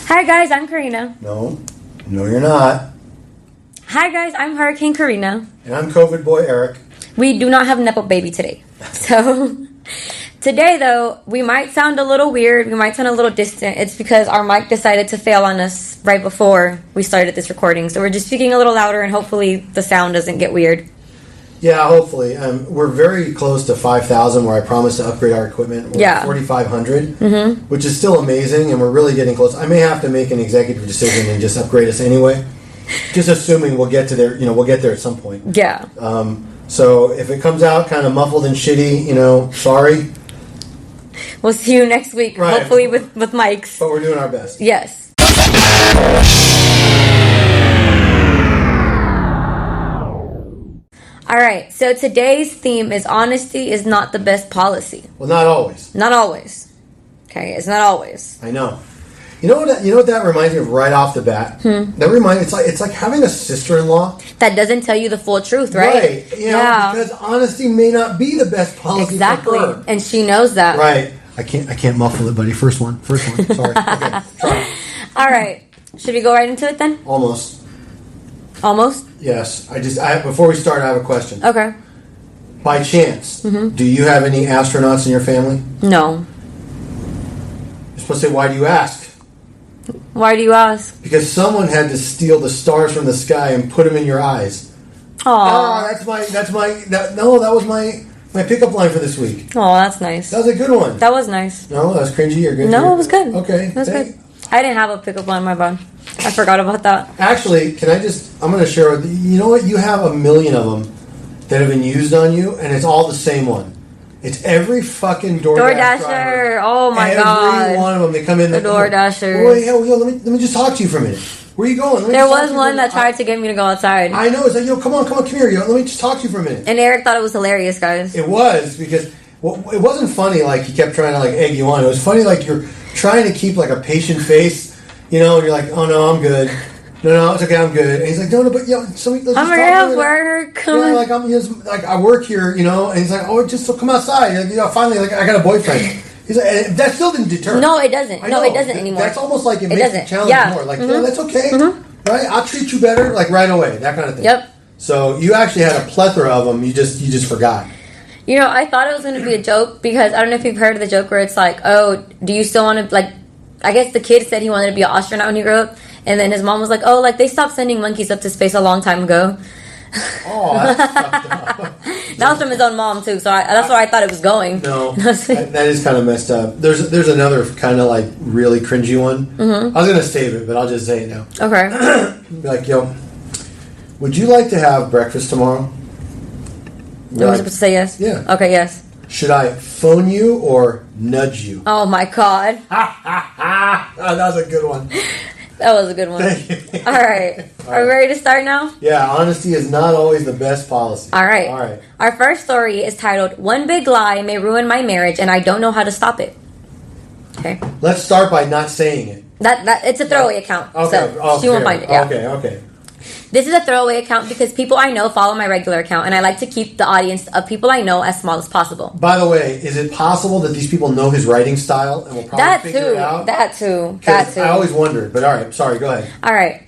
Hi guys, I'm Karina. No, you're not. Hi guys, I'm Hurricane Karina. And I'm COVID boy Eric. We do not have Nepo Baby today. So, today though, we might sound a little weird, we might sound a little distant. It's because our mic decided to fail on us right before we started this recording. So we're just speaking a little louder and hopefully the sound doesn't get weird. Yeah, hopefully. We're very close to 5,000 where I promised to upgrade our equipment. We're at 4,500, which is still amazing, and we're really getting close. I may have to make an executive decision and just upgrade us anyway. Just assuming we'll get to there, we'll get there at some point. Yeah. So if it comes out kind of muffled and shitty, sorry. We'll see you next week, right. Hopefully with mics. But we're doing our best. Yes. Alright, so today's theme is honesty is not the best policy. Well, not always. Not always. Okay, it's not always. I know. You know what that reminds me of right off the bat? It's like having a sister-in-law that doesn't tell you the full truth, right? Right. Because honesty may not be the best policy. Exactly. For her. And she knows that. Right. I can't muffle it, buddy. First one. Sorry. Okay. Sorry. All right. Should we go right into it then? Almost. Yes. Before we start, I have a question. Okay. By chance, do you have any astronauts in your family? No. You're supposed to say, why do you ask? Why do you ask? Because someone had to steal the stars from the sky and put them in your eyes. Aww. That was my pickup line for this week. Oh, that's nice. That was a good one. That was nice. No, that was cringy or good? No, it was good. Okay. It was good. I didn't have a pickup line in my phone. I forgot about that. Actually, I'm going to share with you. You know what? You have a million of them that have been used on you, and it's all the same one. It's every fucking DoorDasher. Driver. Oh my god. Every one of them. They come in. The DoorDashers. Oh, yo, let me just talk to you for a minute. Where are you going? There was one that tried to get me to go outside. I know. It's like, come on, come here. Let me just talk to you for a minute. And Eric thought it was hilarious, guys. It was, because it wasn't funny like he kept trying to like egg you on. It was funny like you're trying to keep like a patient face, and you're like, oh no, I'm good. No, it's okay, I'm good. And he's like, no, but let's I'm gonna have work. Come on. I work here, and he's like, oh, just come outside. Finally, I got a boyfriend. He's like, and that still didn't deter. No, it doesn't. No, it doesn't anymore. That's almost like it makes the challenge more. Like, that's okay, right? I'll treat you better, like right away, that kind of thing. Yep. So you actually had a plethora of them. You just forgot. I thought it was going to be a joke because I don't know if you've heard of the joke where it's like, oh, do you still want to I guess the kid said he wanted to be an astronaut when he grew up. And then his mom was like, oh, they stopped sending monkeys up to space a long time ago. Oh, that's fucked up. That was from his own mom, too. So that's where I thought it was going. No, that is kind of messed up. There's another kind of really cringy one. I was going to save it, but I'll just say it now. Okay. Be like, yo, would you like to have breakfast tomorrow? Am I supposed to say yes? Yeah. Okay, yes. Should I phone you or nudge you? Oh, my God. That was a good one. That was a good one. All right. Are we ready to start now? Yeah, honesty is not always the best policy. All right. Our first story is titled, One Big Lie May Ruin My Marriage and I Don't Know How to Stop It. Okay. Let's start by not saying it. That it's a throwaway account. Okay. So she won't find it. Yeah. Okay. This is a throwaway account because people I know follow my regular account, and I like to keep the audience of people I know as small as possible. By the way, is it possible that these people know his writing style and will probably figure it out? That too. I always wondered, but all right. Sorry, go ahead. All right.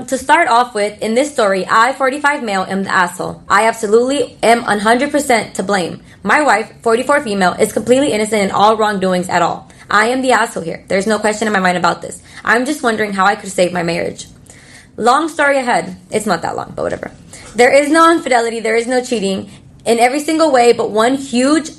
To start off with, in this story, I, 45 male, am the asshole. I absolutely am 100% to blame. My wife, 44 female, is completely innocent in all wrongdoings at all. I am the asshole here. There's no question in my mind about this. I'm just wondering how I could save my marriage. Long story ahead. It's not that long, but whatever. There is no infidelity. There is no cheating in every single way, but one huge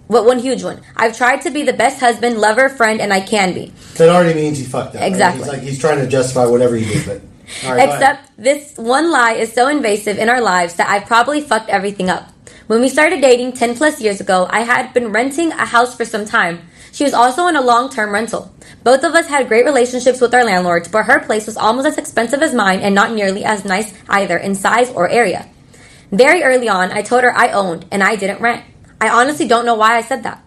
one. I've tried to be the best husband, lover, friend, and I can be. That already means he fucked up. Exactly. Right? He's trying to justify whatever he did, but... All right, except this one lie is so invasive in our lives that I probably fucked everything up. When we started dating 10 plus years ago, I had been renting a house for some time. She was also in a long-term rental. Both of us had great relationships with our landlords, but her place was almost as expensive as mine and not nearly as nice either in size or area. Very early on, I told her I owned and I didn't rent. I honestly don't know why I said that.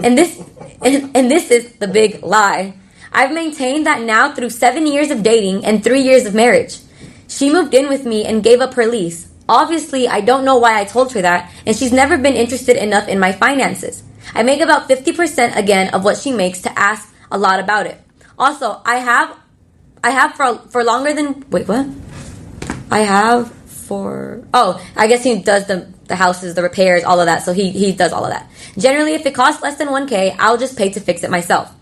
And this is the big lie. I've maintained that now through 7 years of dating and 3 years of marriage. She moved in with me and gave up her lease. Obviously, I don't know why I told her that, and she's never been interested enough in my finances. I make about 50% again of what she makes to ask a lot about it. Also, I have for longer than, wait, what? I have for, oh, I guess he does the houses, the repairs, all of that. So he does all of that. Generally, if it costs less than $1,000, I'll just pay to fix it myself.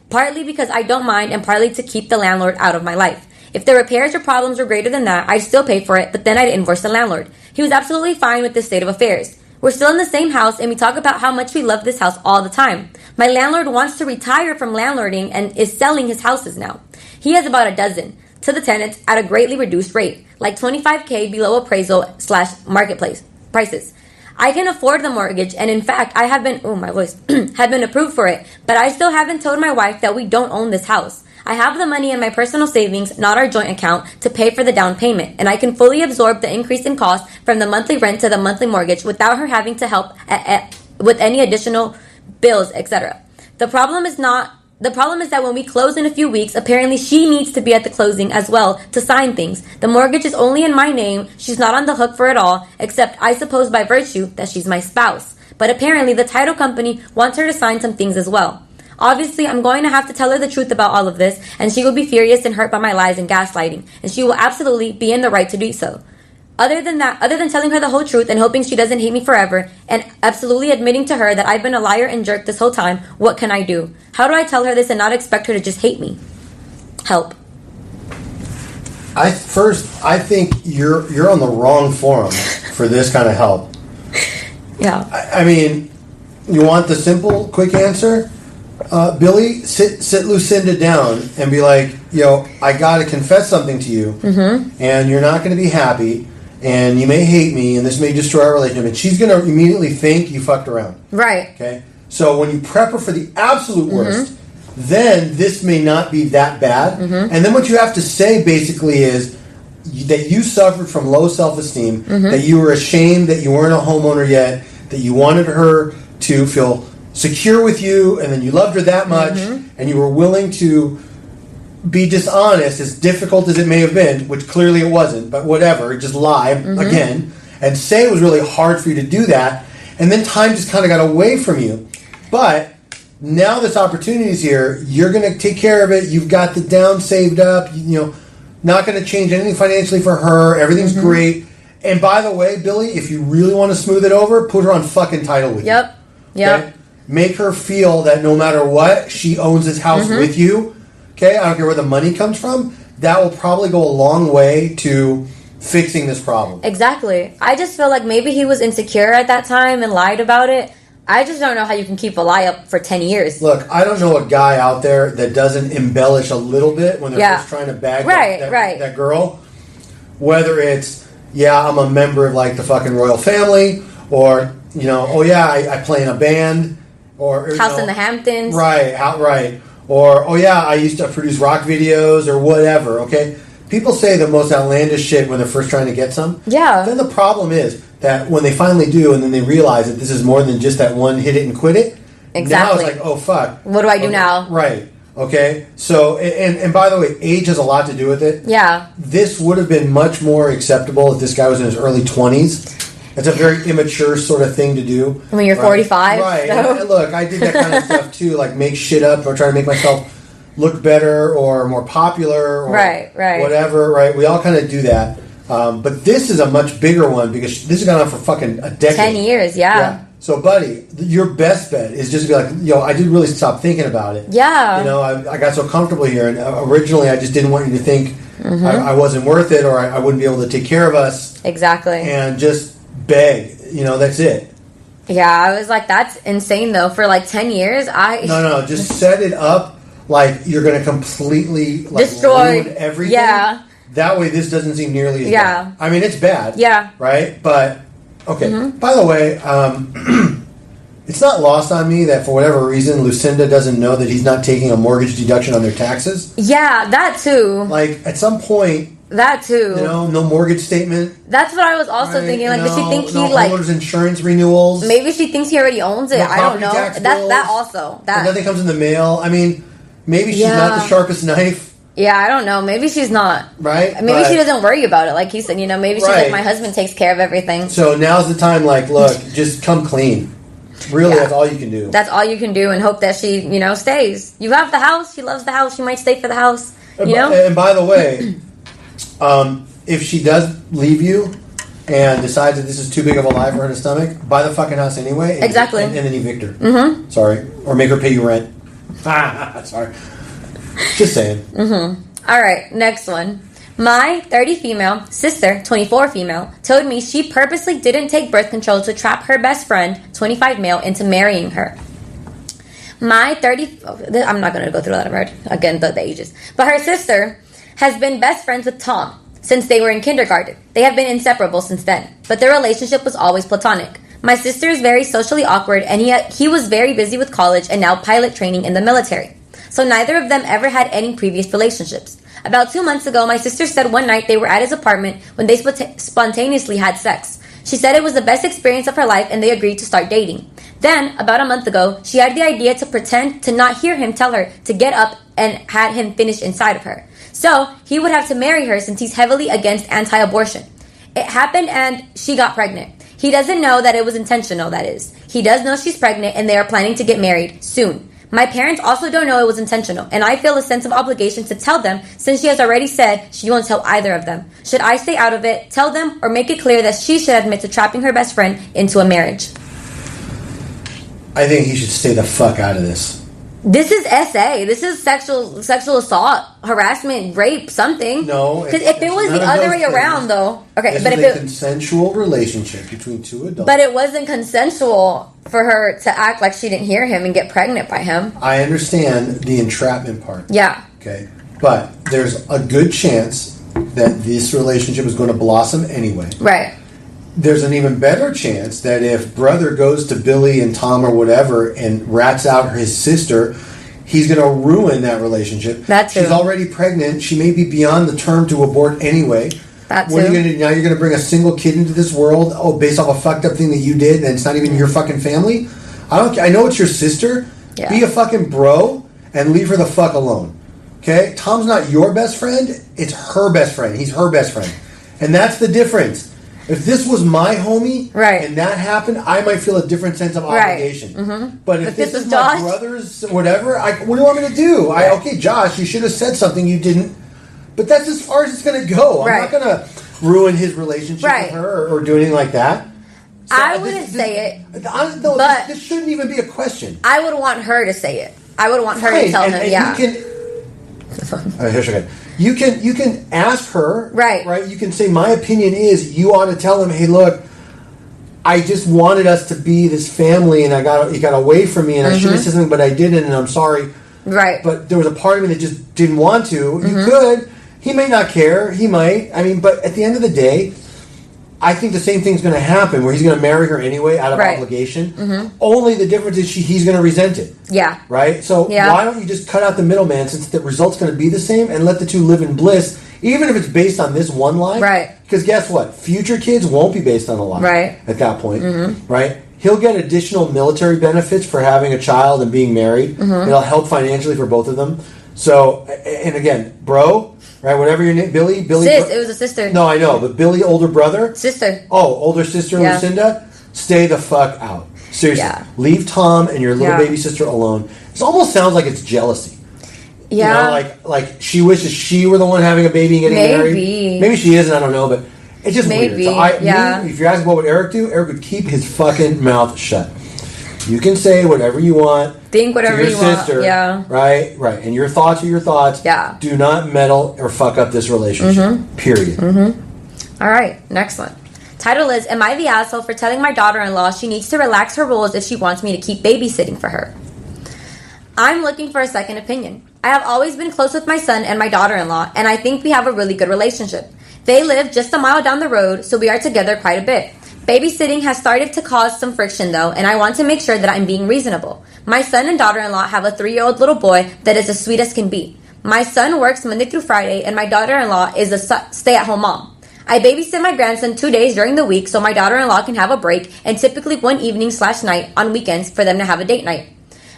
Partly because I don't mind, and partly to keep the landlord out of my life. If the repairs or problems were greater than that, I'd still pay for it, but then I'd invoice the landlord. He was absolutely fine with this state of affairs. We're still in the same house, and we talk about how much we love this house all the time. My landlord wants to retire from landlording and is selling his houses now. He has about a dozen to the tenants at a greatly reduced rate, like $25,000 below appraisal / marketplace prices. I can afford the mortgage, and in fact, I have been, have been approved for it, but I still haven't told my wife that we don't own this house. I have the money in my personal savings, not our joint account, to pay for the down payment, and I can fully absorb the increase in cost from the monthly rent to the monthly mortgage without her having to help with any additional bills, etc. The problem is that when we close in a few weeks, apparently she needs to be at the closing as well to sign things. The mortgage is only in my name. She's not on the hook for it all, except I suppose by virtue that she's my spouse. But apparently the title company wants her to sign some things as well. Obviously, I'm going to have to tell her the truth about all of this, and she will be furious and hurt by my lies and gaslighting, and she will absolutely be in the right to do so. Other than telling her the whole truth and hoping she doesn't hate me forever, and absolutely admitting to her that I've been a liar and jerk this whole time, what can I do? How do I tell her this and not expect her to just hate me? Help. I think you're on the wrong forum for this kind of help. Yeah. I mean, you want the simple, quick answer? Billy, sit Lucinda down and be like, I got to confess something to you, and you're not going to be happy, and you may hate me, and this may destroy our relationship, and she's going to immediately think you fucked around. Right. Okay? So when you prep her for the absolute worst, then this may not be that bad, and then what you have to say basically is that you suffered from low self-esteem, that you were ashamed that you weren't a homeowner yet, that you wanted her to feel secure with you, and then you loved her that much, and you were willing to be dishonest, as difficult as it may have been, which clearly it wasn't, but whatever, just lie again, and say it was really hard for you to do that, and then time just kind of got away from you. But now this opportunity is here, you're going to take care of it, you've got the down saved up, not going to change anything financially for her, everything's great. And by the way, Billy, if you really want to smooth it over, put her on fucking title with you. Yep. Okay? Make her feel that no matter what, she owns this house with you. Okay? I don't care where the money comes from. That will probably go a long way to fixing this problem. Exactly. I just feel like maybe he was insecure at that time and lied about it. I just don't know how you can keep a lie up for 10 years. Look, I don't know a guy out there that doesn't embellish a little bit when they're just trying to bag that girl. Whether it's, I'm a member of like the fucking royal family, or, I play in a band. Or House in the Hamptons. Right. Or, I used to produce rock videos or whatever, okay? People say the most outlandish shit when they're first trying to get some. Yeah. Then the problem is that when they finally do, and then they realize that this is more than just that one hit it and quit it. Exactly. Now it's like, oh, fuck. What do I do now? Right. Okay? So, and by the way, age has a lot to do with it. Yeah. This would have been much more acceptable if this guy was in his early 20s. It's a very immature sort of thing to do. When you're 45? Right. So. And look, I did that kind of stuff too, like make shit up or try to make myself look better or more popular or whatever, right? We all kind of do that. But this is a much bigger one because this has gone on for fucking a decade. 10 years, yeah. So, buddy, your best bet is just to be like, I did really stop thinking about it. Yeah. I got so comfortable here, and originally I just didn't want you to think I wasn't worth it or I wouldn't be able to take care of us. Exactly. And just beg, that's it. Yeah, I was like, that's insane though. For like 10 years, No, just set it up like you're going to completely destroy ruin everything. Yeah. That way this doesn't seem nearly as bad. I mean, it's bad. Yeah. Right? But, okay. By the way, it's not lost on me that for whatever reason, Lucinda doesn't know that he's not taking a mortgage deduction on their taxes. Yeah, that too. Like, at some point... That too. No mortgage statement. That's what I was also thinking. Like, does she think he homeowners insurance renewals? Maybe she thinks he already owns it. I don't know. That also. Nothing comes in the mail. I mean, maybe she's not the sharpest knife. Yeah, I don't know. Maybe she's not. Right? Maybe she doesn't worry about it. Like he said, maybe she's like, my husband takes care of everything. So now's the time. Like, look, just come clean. Really, that's all you can do. That's all you can do, and hope that she, stays. You have the house. She loves the house. She might stay for the house. And by the way, if she does leave you and decides that this is too big of a lie for her to stomach, buy the fucking house anyway. Exactly. And then evict her. Mm-hmm. Sorry. Or make her pay you rent. Sorry. Just saying. Mm-hmm. All right, next one. My 30 female sister, 24 female, told me she purposely didn't take birth control to trap her best friend, 25 male, into marrying her. I'm not going to go through that word again, the ages. But her sister has been best friends with Tom since they were in kindergarten. They have been inseparable since then, but their relationship was always platonic. My sister is very socially awkward, and he was very busy with college and now pilot training in the military. So neither of them ever had any previous relationships. About 2 months ago, my sister said one night they were at his apartment when they spontaneously had sex. She said it was the best experience of her life and they agreed to start dating. Then, about a month ago, she had the idea to pretend to not hear him tell her to get up and had him finish inside of her. So, he would have to marry her since he's heavily against anti-abortion. It happened and she got pregnant. He doesn't know that it was intentional, that is. He does know she's pregnant and they are planning to get married soon. My parents also don't know it was intentional, and I feel a sense of obligation to tell them since she has already said she won't tell either of them. Should I stay out of it, tell them, or make it clear that she should admit to trapping her best friend into a marriage? I think he should stay the fuck out of this. This is SA. This is sexual assault, harassment, rape, something. No. Because if it was the other way around, though. Okay, this but if was a consensual relationship between two adults. But it wasn't consensual for her to act like she didn't hear him and get pregnant by him. I understand the entrapment part. Yeah. Okay. But there's a good chance that this relationship is going to blossom anyway. Right. There's an even better chance that if brother goes to Billy and Tom or whatever and rats out his sister, he's going to ruin that relationship. That too. She's already pregnant. She may be beyond the term to abort anyway. That too. What are you going to do? Now you're going to bring a single kid into this world, based off a fucked up thing that you did, and it's not even your fucking family? I know it's your sister. Yeah. Be a fucking bro and leave her the fuck alone. Okay? Tom's not your best friend. It's her best friend. He's her best friend. And that's the difference. If this was my homie, right, and that happened, I might feel a different sense of obligation. Right. Mm-hmm. But if this is my brother's, whatever, what do you want me to do? Right. Okay, Josh, you should have said something you didn't. But that's as far as it's going to go. Right. I'm not going to ruin his relationship with her or do anything like that. So I wouldn't say it. But this shouldn't even be a question. I would want her to say it. I would want her to tell him, You can ask her, right? You can say, my opinion is you ought to tell him, hey, look, I just wanted us to be this family, and it got away from me, and I should have said something, but I didn't, and I'm sorry. Right. But there was a part of me that just didn't want to. You could. He may not care. He might. I mean, but at the end of the day, I think the same thing's going to happen, where he's going to marry her anyway out of obligation. Only the difference is he's going to resent it. Yeah. Right? So why don't you just cut out the middleman, since the result's going to be the same, and let the two live in bliss, even if it's based on this one lie? Right. Because guess what? Future kids won't be based on a lie. Right. At that point. Right? He'll get additional military benefits for having a child and being married. It'll help financially for both of them. So, and again, bro... Right, whatever your name, Billy. Sis, it was a sister. No, I know, but Billy, older brother, sister. Oh, older sister, Lucinda. Stay the fuck out. Seriously, leave Tom and your little baby sister alone. It almost sounds like it's jealousy. Yeah, you know, like she wishes she were the one having a baby and getting married. Maybe she isn't. I don't know, but it's just weird. So if you're asking what would Eric do, Eric would keep his fucking mouth shut. You can say whatever you want. Think whatever you sister, want. Right. And your thoughts are your thoughts. Yeah. Do not meddle or fuck up this relationship. Period. All right. Next one. Title is, Am I the asshole for telling my daughter-in-law she needs to relax her rules if she wants me to keep babysitting for her? I'm looking for a second opinion. I have always been close with my son and my daughter-in-law, and I think we have a really good relationship. They live just a mile down the road, so we are together quite a bit. Babysitting has started to cause some friction, though, and I want to make sure that I'm being reasonable. My son and daughter-in-law have a 3-year-old little boy that is as sweet as can be. My son works Monday through Friday, and my daughter-in-law is a stay-at-home mom. I babysit my grandson 2 days during the week so my daughter-in-law can have a break, and typically one evening/night on weekends for them to have a date night.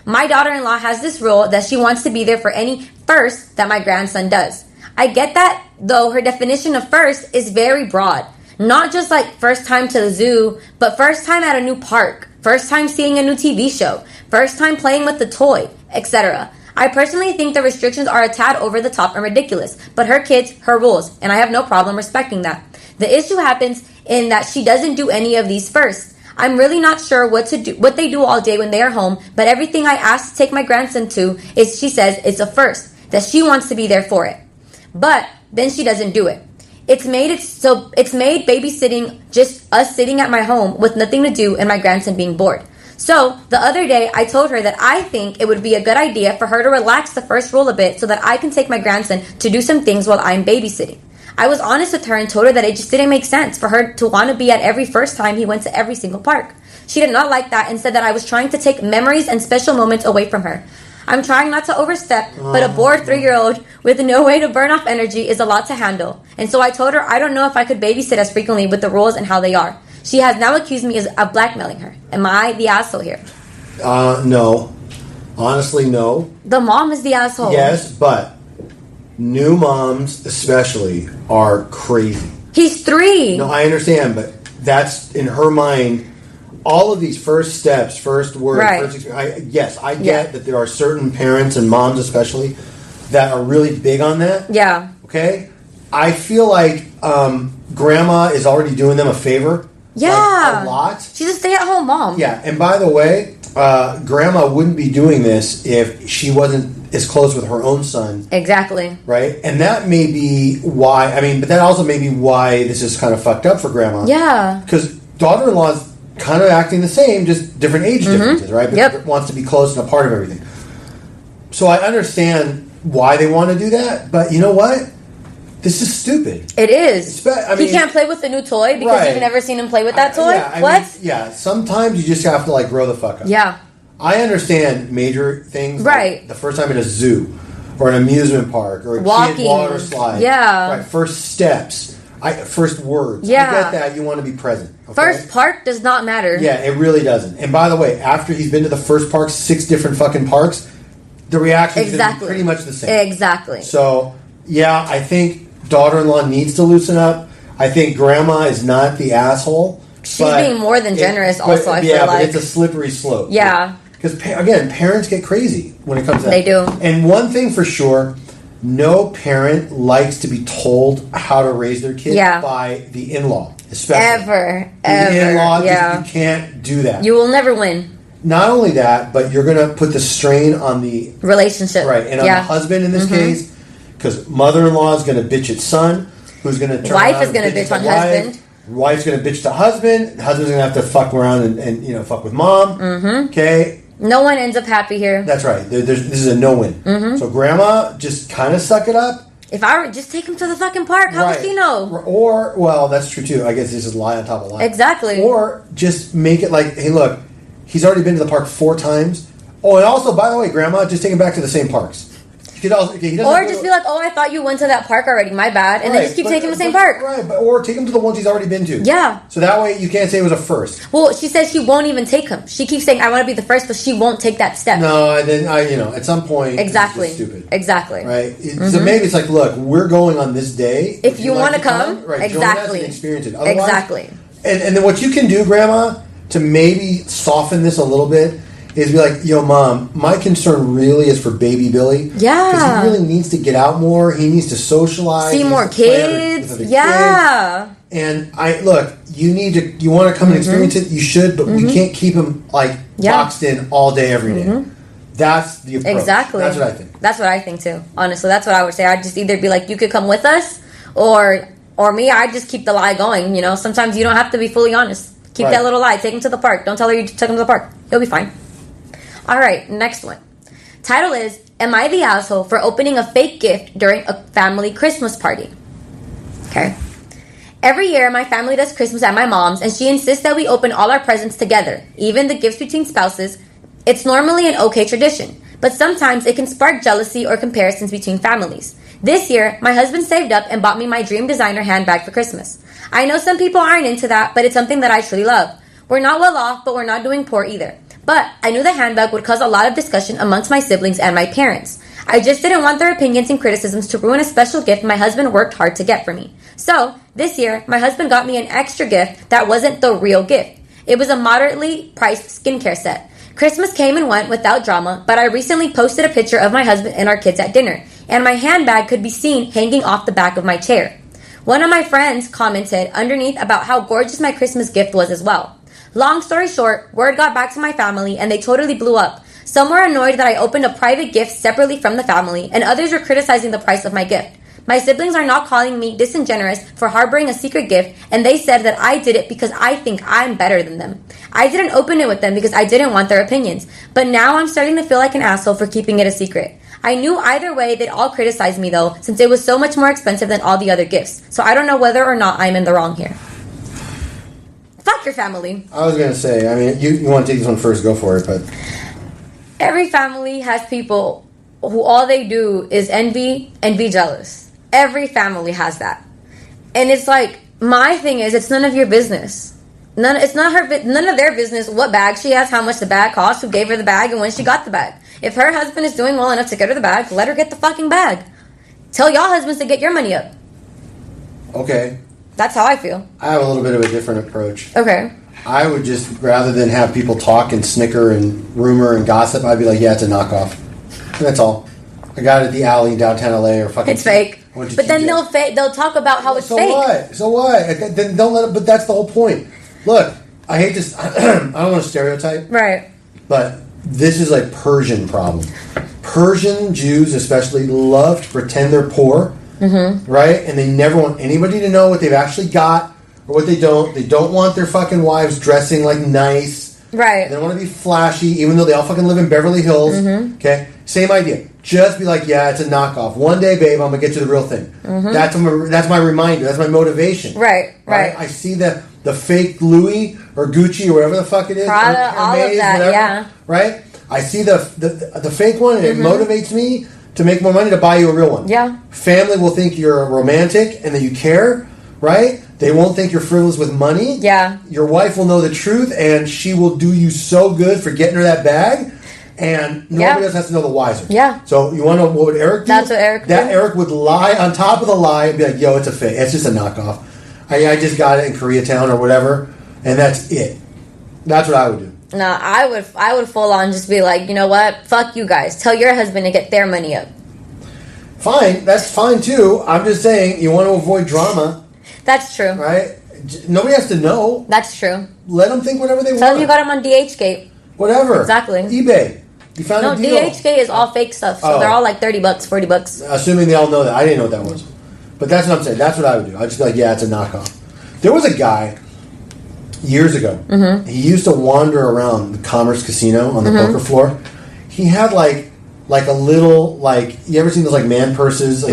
My daughter-in-law has this rule that she wants to be there for any first that my grandson does. I get that, though her definition of first is very broad. Not just like first time to the zoo, but first time at a new park. first time seeing a new TV show, first time playing with the toy, etc. I personally think the restrictions are a tad over the top and ridiculous, but her kids, her rules, and I have no problem respecting that. The issue happens in that she doesn't do any of these first. I'm really not sure what they do all day when they are home, but everything I ask to take my grandson to is, she says, it's a first, that she wants to be there for it. But then she doesn't do it. It's made babysitting just us sitting at my home with nothing to do and my grandson being bored. So the other day I told her that I think it would be a good idea for her to relax the first rule a bit so that I can take my grandson to do some things while I'm babysitting. I was honest with her and told her that it just didn't make sense for her to want to be at every first time he went to every single park. She did not like that and said that I was trying to take memories and special moments away from her. I'm trying not to overstep, but a bored 3-year-old with no way to burn off energy is a lot to handle. And so I told her I don't know if I could babysit as frequently with the rules and how they are. She has now accused me of blackmailing her. Am I the asshole here? No. Honestly, no. The mom is the asshole. Yes, but new moms especially are crazy. He's 3. No, I understand, but that's in her mind. All of these first steps, first words, right. first experience. I get that there are certain parents and moms especially that are really big on that. Yeah. Okay? I feel like grandma is already doing them a favor. Yeah. Like, a lot. She's a stay-at-home mom. Yeah, and by the way, grandma wouldn't be doing this if she wasn't as close with her own son. Exactly. Right? And that may be why, but that also may be why this is kind of fucked up for grandma. Yeah. Because daughter-in-law's kind of acting the same, just different age differences, right? But wants to be close and a part of everything. So I understand why they want to do that, but you know what? This is stupid. It is. He can't play with the new toy because you've never seen him play with that toy? What? Sometimes you just have to grow the fuck up. Yeah. I understand major things. Right. Like the first time at a zoo or an amusement park or a kid water slide. Yeah. Right. First steps. First words. Yeah. I get that. You want to be present. Okay? First park does not matter. Yeah, it really doesn't. And by the way, after he's been to the first park, 6 different fucking parks, the reaction is going to be pretty much the same. Exactly. So, yeah, I think daughter-in-law needs to loosen up. I think grandma is not the asshole. She's being more than generous I feel like. Yeah, but it's a slippery slope. Yeah. Because, again, parents get crazy when it comes to that. They do. And one thing for sure, no parent likes to be told how to raise their kid by the in-law, especially. Ever. The in-law, you can't do that. You will never win. Not only that, but you're going to put the strain on the relationship. Right, and on the husband in this case, because mother-in-law is going to bitch at son, who's going to turn wife is going to bitch on husband. Wife's going to bitch to husband. Husband's going to have to fuck around and fuck with mom. Okay? No one ends up happy here. That's right. This is a no-win. So grandma, just kind of suck it up. If I were just take him to the fucking park, how would she know? Or, well, that's true too. I guess this is lie on top of lie. Exactly. Or just make it like, hey, look, he's already been to the park 4 times. Oh, and also, by the way, grandma, just take him back to the same parks. He doesn't be like, oh, I thought you went to that park already. My bad. And then just keep taking the same park. Right, or take him to the ones he's already been to. Yeah. So that way you can't say it was a first. Well, she says she won't even take him. She keeps saying, I want to be the first, but she won't take that step. No, and then, at some point, exactly. It's just stupid. Exactly. Right? So maybe it's like, look, we're going on this day. If you want to come, right, exactly. Join us and experience it. Otherwise, exactly. And then what you can do, grandma, to maybe soften this a little bit, is be like, yo, mom, my concern really is for baby Billy. Yeah. Because he really needs to get out more. He needs to socialize. See more kids. Kids. And you want to come and experience it, you should, but we can't keep him boxed in all day, every day. That's the approach. Exactly. That's what I think. That's what I think too. Honestly, that's what I would say. I'd just either be like, you could come with us, or me, I'd just keep the lie going. Sometimes you don't have to be fully honest. Keep that little lie. Take him to the park. Don't tell her you took him to the park. He'll be fine. All right, next one. Title is, Am I the Asshole for Opening a Fake Gift During a Family Christmas Party? Okay. Every year, my family does Christmas at my mom's, and she insists that we open all our presents together, even the gifts between spouses. It's normally an okay tradition, but sometimes it can spark jealousy or comparisons between families. This year, my husband saved up and bought me my dream designer handbag for Christmas. I know some people aren't into that, but it's something that I truly love. We're not well off, but we're not doing poor either. But I knew the handbag would cause a lot of discussion amongst my siblings and my parents. I just didn't want their opinions and criticisms to ruin a special gift my husband worked hard to get for me. So, this year, my husband got me an extra gift that wasn't the real gift. It was a moderately priced skincare set. Christmas came and went without drama, but I recently posted a picture of my husband and our kids at dinner, and my handbag could be seen hanging off the back of my chair. One of my friends commented underneath about how gorgeous my Christmas gift was as well. Long story short, word got back to my family and they totally blew up. Some were annoyed that I opened a private gift separately from the family, and others were criticizing the price of my gift. My siblings are now calling me disingenuous for harboring a secret gift, and they said that I did it because I think I'm better than them. I didn't open it with them because I didn't want their opinions, but now I'm starting to feel like an asshole for keeping it a secret. I knew either way they'd all criticize me though, since it was so much more expensive than all the other gifts, so I don't know whether or not I'm in the wrong here. Fuck your family. I was going to say, I mean, you want to take this one first, go for it, but... Every family has people who all they do is envy and be jealous. Every family has that. And it's like, my thing is, it's none of your business. None of their business what bag she has, how much the bag costs, who gave her the bag, and when she got the bag. If her husband is doing well enough to get her the bag, let her get the fucking bag. Tell y'all husbands to get your money up. Okay. That's how I feel. I have a little bit of a different approach. Okay. I would just, rather than have people talk and snicker and rumor and gossip, I'd be like, yeah, it's a knockoff. And that's all. I got it at the alley in downtown LA or fucking... It's fake. But then they'll talk about how it's fake. So what? Then don't let it... But that's the whole point. Look, I hate this... I don't want to stereotype. Right. But this is a Persian problem. Persian Jews especially love to pretend they're poor. Mm-hmm. Right? And they never want anybody to know what they've actually got or what they don't. They don't want their fucking wives dressing like nice. Right. They don't want to be flashy, even though they all fucking live in Beverly Hills. Mm-hmm. Okay? Same idea. Just be like, yeah, it's a knockoff. One day, babe, I'm going to get you the real thing. Mm-hmm. That's my reminder. That's my motivation. Right. I see the fake Louis or Gucci or whatever the fuck it is. Prada, all of that, whatever, yeah. Right? I see the fake one, and it motivates me to make more money to buy you a real one. Yeah. Family will think you're romantic and that you care, right? They won't think you're frivolous with money. Yeah. Your wife will know the truth, and she will do you so good for getting her that bag. And nobody else has to know the wiser. Yeah. So you want to know what would Eric do? That's what Eric would do. Eric would lie on top of the lie and be like, yo, it's a fake. It's just a knockoff. I just got it in Koreatown or whatever, and that's it. That's what I would do. No, I would full on just be like, you know what? Fuck you guys. Tell your husband to get their money up. Fine. That's fine, too. I'm just saying, you want to avoid drama. That's true. Right? Nobody has to know. That's true. Let them think whatever they want. Tell them you got them on DHgate. Whatever. Exactly. eBay. You found a deal. DHgate is all fake stuff, so they're all like $30, $40. Assuming they all know that. I didn't know what that was. But that's what I'm saying. That's what I would do. I'd just be like, yeah, it's a knockoff. There was a guy years ago. Mm-hmm. He used to wander around the Commerce Casino on the poker floor. He had like a little, you ever seen those man purses?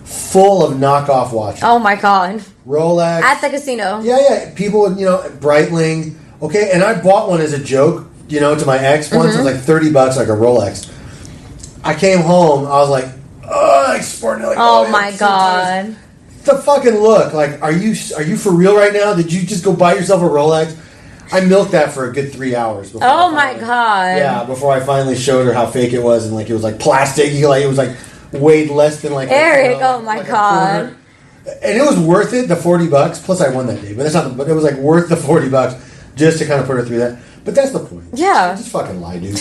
Full of knockoff watches. Oh my God. Rolex. At the casino. Yeah. People would, Breitling. Okay, and I bought one as a joke, to my ex once. It was like $30, like a Rolex. I came home, I was like, sporting it. Oh my God. The fucking look. Are you for real right now? Did you just go buy yourself a Rolex? I milked that for a good 3 hours. Oh my God. Yeah, before I finally showed her how fake it was, and it was plastic. It was weighed less than Eric, oh my God. And it was worth it, the $40. Plus I won that day. But that's not but it was worth the $40 just to kind of put her through that. But that's the point. Yeah. Just fucking lie, dude.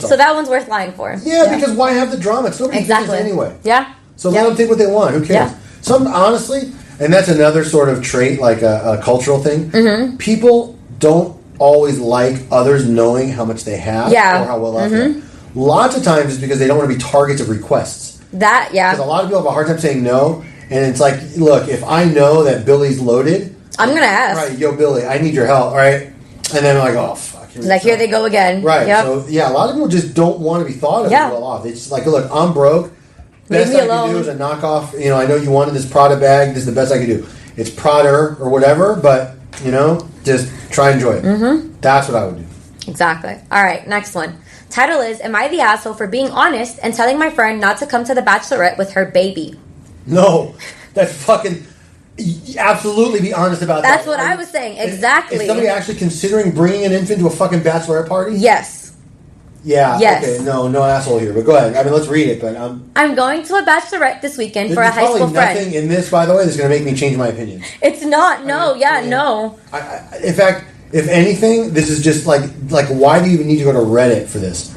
So that one's worth lying for. Yeah, because why have the drama? It's nobody cares anyway. Yeah. So let them think what they want. Who cares? Yeah. Honestly, and that's another sort of trait, a cultural thing. Mm-hmm. People don't always like others knowing how much they have or how well off they are. Lots of times it's because they don't want to be targets of requests. Because a lot of people have a hard time saying no, and it's like, look, if I know that Billy's loaded, I'm going to ask. Right, yo, Billy, I need your help, right? And then I'm like, oh, fuck. Here they go again. Right, so, a lot of people just don't want to be thought of as well off. It's just look, I'm broke. Best I can do is a knockoff. I know you wanted this Prada bag. This is the best I can do. It's Prada or whatever, but, just try and enjoy it. Mm-hmm. That's what I would do. Exactly. All right, next one. Title is, am I the asshole for being honest and telling my friend not to come to the bachelorette with her baby? No. That's fucking... Absolutely be honest about that. That's what I was saying. Exactly. Is somebody actually considering bringing an infant to a fucking bachelorette party? Yes. Yeah. Yes. Okay. No asshole here. But go ahead. I mean, let's read it. But I'm going to a bachelorette this weekend for a high school friend. There's nothing in this, by the way, that's going to make me change my opinion. It's not. No. No. In fact, If anything, this is just like why do you even need to go to Reddit for this?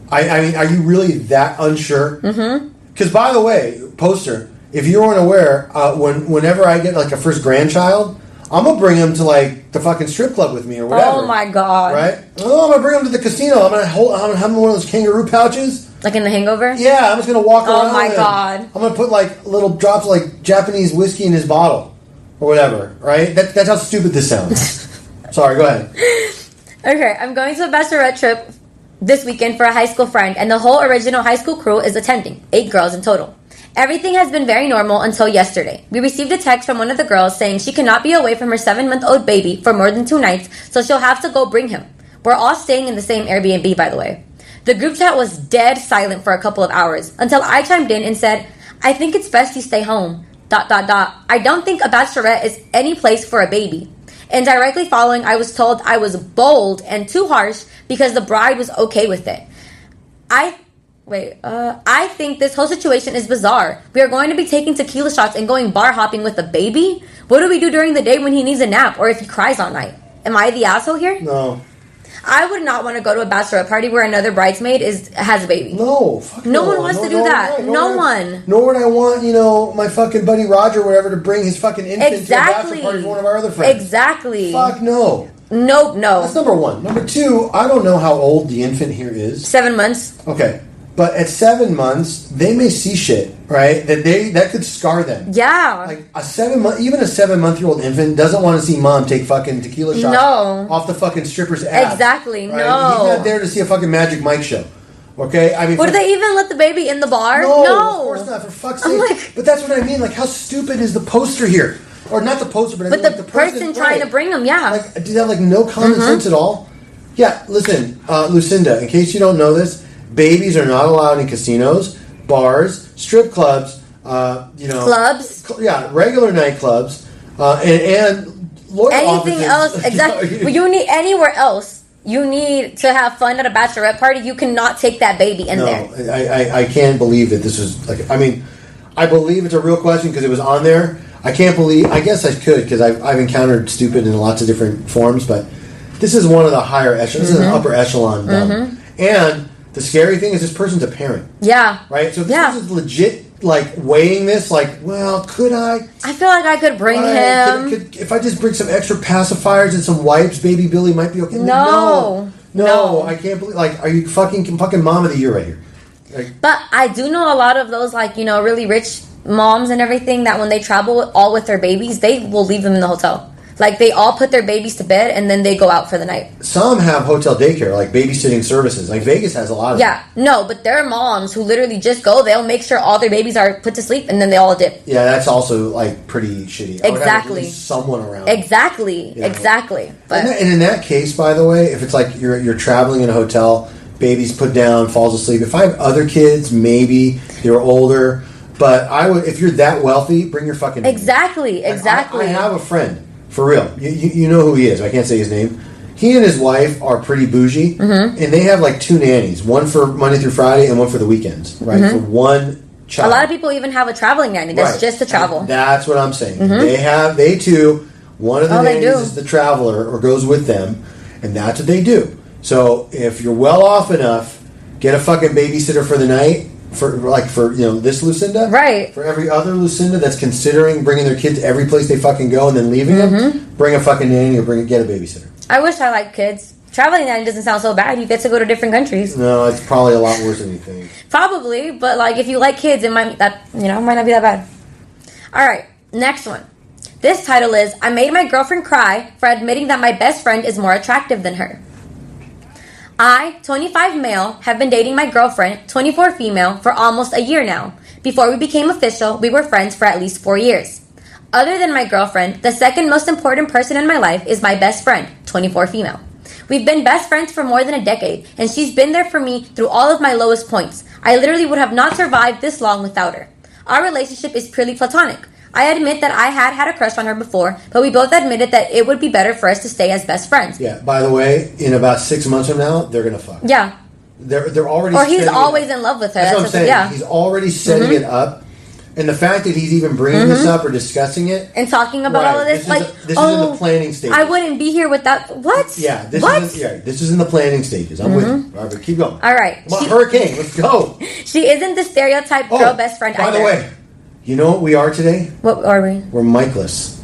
I mean, are you really that unsure? Because by the way, poster, if you weren't aware, whenever I get like a first grandchild, I'm gonna bring him to like the fucking strip club with me or whatever. Oh my god! Right? Oh, I'm gonna bring him to the casino. I'm gonna have him one of those kangaroo pouches. Like in The Hangover? Yeah, I'm just gonna walk around. Oh my god! I'm gonna put like little drops of like Japanese whiskey in his bottle or whatever. Right? That's how stupid this sounds. Sorry, go ahead. Okay, I'm going to a bachelorette trip this weekend for a high school friend, and the whole original high school crew is attending. 8 girls in total. Everything has been very normal until yesterday. We received a text from one of the girls saying she cannot be away from her 7-month-old baby for more than 2 nights, so she'll have to go bring him. We're all staying in the same Airbnb, by the way. The group chat was dead silent for a couple of hours until I chimed in and said, I think it's best you stay home. ... I don't think a bachelorette is any place for a baby. And directly following, I was told I was bold and too harsh because the bride was okay with it. I think this whole situation is bizarre. We are going to be taking tequila shots and going bar hopping with a baby? What do we do during the day when he needs a nap or if he cries all night? Am I the asshole here? No. I would not want to go to a bachelorette party where another bridesmaid has a baby. No. No one wants to do that. No one. Nor would I want, my fucking buddy Roger or whatever to bring his fucking infant to a bachelor party for one of our other friends. Exactly. Fuck no. Nope, no. That's number one. Number two, I don't know how old the infant here is. 7 months. Okay. But at 7 months, they may see shit, right? That could scar them. Yeah. Like even a 7-month-old infant doesn't want to see mom take fucking tequila shots off the fucking stripper's ass. Exactly. Right? No. He's not there to see a fucking Magic Mike show. Okay? I mean, would they even let the baby in the bar? No, of course not. For fuck's sake. But that's what I mean. Like, how stupid is the poster here? Or not the poster, but I mean, the person trying to bring them. Yeah. Like, do they have like no common sense at all? Yeah. Listen, Lucinda. In case you don't know this. Babies are not allowed in casinos, bars, strip clubs, clubs. Regular nightclubs, and lawyer anything offices. Else. Exactly. You need anywhere else. You need to have fun at a bachelorette party. You cannot take that baby in there. No, I can't believe that this was like. I mean, I believe it's a real question because it was on there. I can't believe. I guess I could because I've encountered stupid in lots of different forms, but this is one of the higher echelon. This is an upper echelon dumb. And the scary thing is this person's a parent. Yeah. Right? So if this person's legit, like, weighing this, like, well, could I? I feel like I could bring him. If I just bring some extra pacifiers and some wipes, baby Billy might be okay. No, I can't believe, like, are you fucking mom of the year right here? Like, but I do know a lot of those, like, really rich moms and everything that when they travel all with their babies, they will leave them in the hotel. Like, they all put their babies to bed, and then they go out for the night. Some have hotel daycare, like babysitting services. Like, Vegas has a lot of them. No, but there are moms who literally just go. They'll make sure all their babies are put to sleep, and then they all dip. Yeah, that's also, like, pretty shitty. Exactly. Someone around. Exactly. But and in that case, by the way, if it's like you're traveling in a hotel, baby's put down, falls asleep. If I have other kids, maybe they're older. But I would, if you're that wealthy, bring your fucking Exactly. I have a friend. For real. You know who he is. I can't say his name. He and his wife are pretty bougie, and they have like 2 nannies. One for Monday through Friday and one for the weekends, right? For one child. A lot of people even have a traveling nanny that's just to travel. And that's what I'm saying. They too, one of the nannies is the traveler or goes with them, and that's what they do. So if you're well off enough, get a fucking babysitter for the night. For this Lucinda, right? For every other Lucinda that's considering bringing their kids every place they fucking go and then leaving them, bring a fucking nanny or get a babysitter. I wish I liked kids. Traveling nanny doesn't sound so bad. You get to go to different countries. No, it's probably a lot worse than you think. Probably, but like if you like kids, it might not be that bad. All right, next one. This title is "I made my girlfriend cry for admitting that my best friend is more attractive than her." I, 25 male, have been dating my girlfriend, 24 female, for almost a year now. Before we became official, we were friends for at least 4 years. Other than my girlfriend, the second most important person in my life is my best friend, 24 female. We've been best friends for more than a decade, and she's been there for me through all of my lowest points. I literally would have not survived this long without her. Our relationship is purely platonic. I admit that I had a crush on her before, but we both admitted that it would be better for us to stay as best friends. Yeah, by the way, in about 6 months from now, they're going to fuck. Yeah. They're already Or he's always in love with her. That's what I'm saying. Yeah. He's already setting it up And the fact that he's even bringing this up or discussing it and talking about all of this, this is in the planning stages. I wouldn't be here without what? Yeah, this is in the planning stages. I'm with you. All right, keep going. All right, Come on, Hurricane, let's go. She isn't the stereotype girl best friend either. By the way, you know what we are today? What are we? We're Mikeless.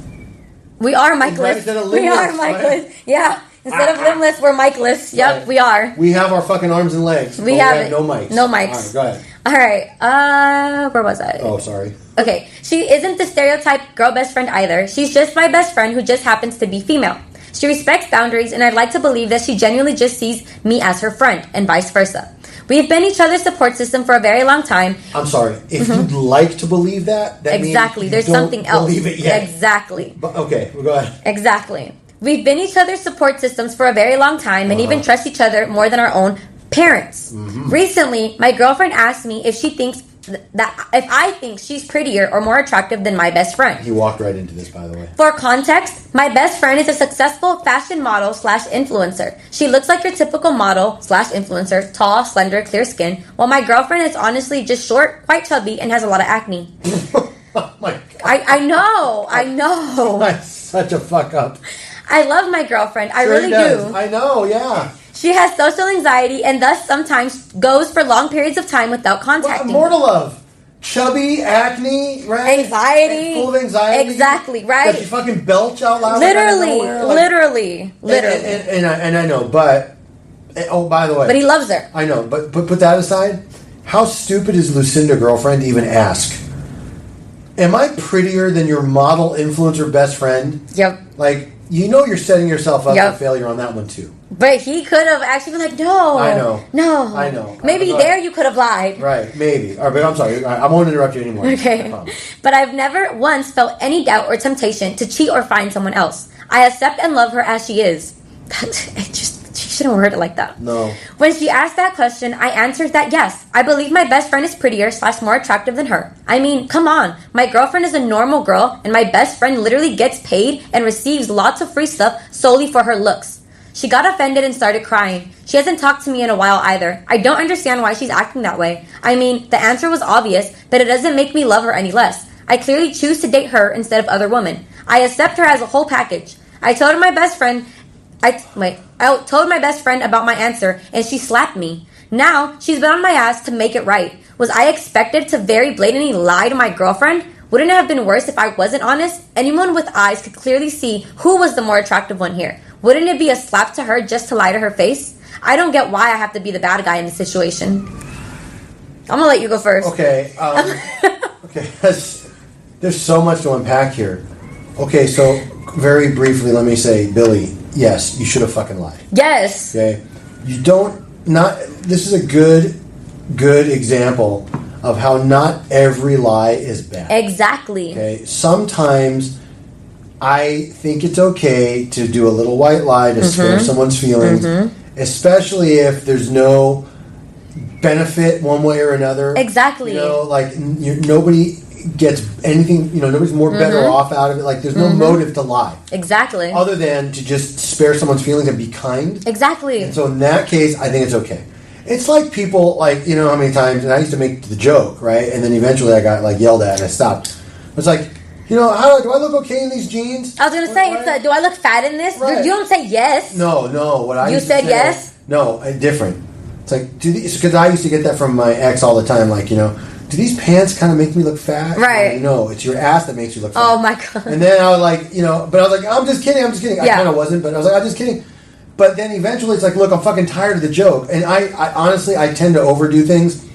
We are Mikeless. We are Mikeless. Right? Yeah. Instead of limbless, we're Mikeless. Yep, right. We are. We have our fucking arms and legs. We have no mics. No mics. All right, go ahead. All right. Where was I? Oh, sorry. Okay. She isn't the stereotype girl best friend either. She's just my best friend who just happens to be female. She respects boundaries, and I'd like to believe that she genuinely just sees me as her friend, and vice versa. We've been each other's support system for a very long time. I'm sorry. If you'd like to believe that exactly. means There's don't something else. Believe it yet. Exactly. But, okay, well, go ahead. Exactly. We've been each other's support systems for a very long time and even trust each other more than our own parents. Recently, my girlfriend asked me if she thinks if I think she's prettier or more attractive than my best friend. He walked right into this, by the way. For context, my best friend is a successful fashion model / influencer. She looks like your typical model / influencer, tall, slender, clear skin, while my girlfriend is honestly just short, quite chubby, and has a lot of acne. Oh my God. I know. That's such a fuck up. I love my girlfriend. I really do. I know, yeah. She has social anxiety and thus sometimes goes for long periods of time without contacting more to love. Chubby, acne, right? Anxiety. Full of anxiety. Exactly, right? Does she fucking belch out loud? Literally. And I know, but... Oh, by the way. But he loves her. I know, but put that aside. How stupid is Lucinda, girlfriend, to even ask? Am I prettier than your model influencer best friend? Yep. Like, you know you're setting yourself up for failure on that one, too. But he could have actually been like, no. I know. No. I know. Maybe there you could have lied. Right, maybe. All right, but I'm sorry. I won't interrupt you anymore. Okay. But I've never once felt any doubt or temptation to cheat or find someone else. I accept and love her as she is. She shouldn't have worded it like that. No. When she asked that question, I answered that yes. I believe my best friend is prettier / more attractive than her. I mean, come on. My girlfriend is a normal girl, and my best friend literally gets paid and receives lots of free stuff solely for her looks. She got offended and started crying. She hasn't talked to me in a while either. I don't understand why she's acting that way. I mean, the answer was obvious, but it doesn't make me love her any less. I clearly choose to date her instead of other women. I accept her as a whole package. I told my best friend about my answer, and she slapped me. Now, she's been on my ass to make it right. Was I expected to very blatantly lie to my girlfriend? Wouldn't it have been worse if I wasn't honest? Anyone with eyes could clearly see who was the more attractive one here. Wouldn't it be a slap to her just to lie to her face? I don't get why I have to be the bad guy in this situation. I'm gonna let you go first. Okay. Okay. There's so much to unpack here. Okay, so very briefly, let me say, Billy, yes, you should have fucking lied. Yes. Okay. This is a good example of how not every lie is bad. Exactly. Okay. Sometimes I think it's okay to do a little white lie to spare someone's feelings, especially if there's no benefit one way or another. Exactly. You know, like nobody gets anything, nobody's more better off out of it. Like, there's no motive to lie. Exactly. Other than to just spare someone's feelings and be kind. Exactly. And so in that case, I think it's okay. It's like people, like, how many times, and I used to make the joke, right? And then eventually I got, like, yelled at and I stopped. It's like, how do I look okay in these jeans? I was going to say, do I look fat in this? Right. You don't say yes. No. You said yes? No, different. It's like, because I used to get that from my ex all the time, like, do these pants kind of make me look fat? Right. Like, no, it's your ass that makes you look fat. Oh, my God. And then I was like, but I was like, I'm just kidding. I kind of wasn't, but I was like, I'm just kidding. But then eventually it's like, look, I'm fucking tired of the joke. And I honestly, I tend to overdo things.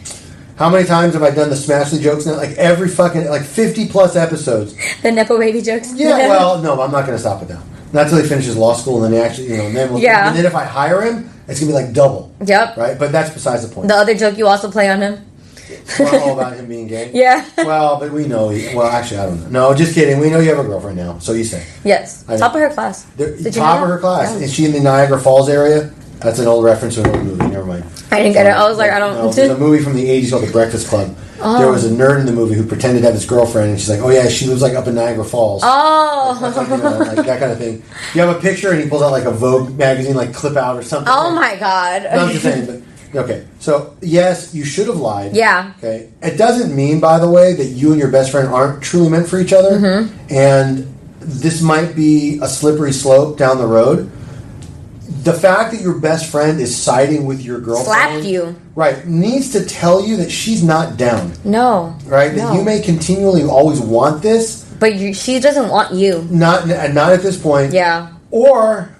How many times have I done the Smashly jokes now? Like every fucking, 50 plus episodes. The Nepo baby jokes? Yeah, well, no, I'm not going to stop it now. Not until he finishes law school and then he actually, and then and then if I hire him, it's going to be like double. Yep. Right? But that's besides the point. The other joke you also play on him? All about him being gay? Yeah. Well, but we know. Actually, I don't know. No, just kidding. We know you have a girlfriend now, so you say. Yes. Top of her class. Top of her class. Yeah. Is she in the Niagara Falls area? That's an old reference to an old movie. Never mind. I didn't get it. I was like, I don't... No, there's a movie from the 80s called The Breakfast Club. Oh. There was a nerd in the movie who pretended to have his girlfriend, and she's like, oh yeah, she lives up in Niagara Falls. Oh. Like that kind of thing. You have a picture, and he pulls out a Vogue magazine, clip out or something. Oh my God. No, I'm just saying, Okay, so yes, you should have lied. Yeah. Okay, it doesn't mean, by the way, that you and your best friend aren't truly meant for each other, and this might be a slippery slope down the road. The fact that your best friend is siding with your girlfriend, slapped you, right, needs to tell you that she's not down. No, right? That you may continually always want this, but she doesn't want you. Not at this point. Yeah. Or.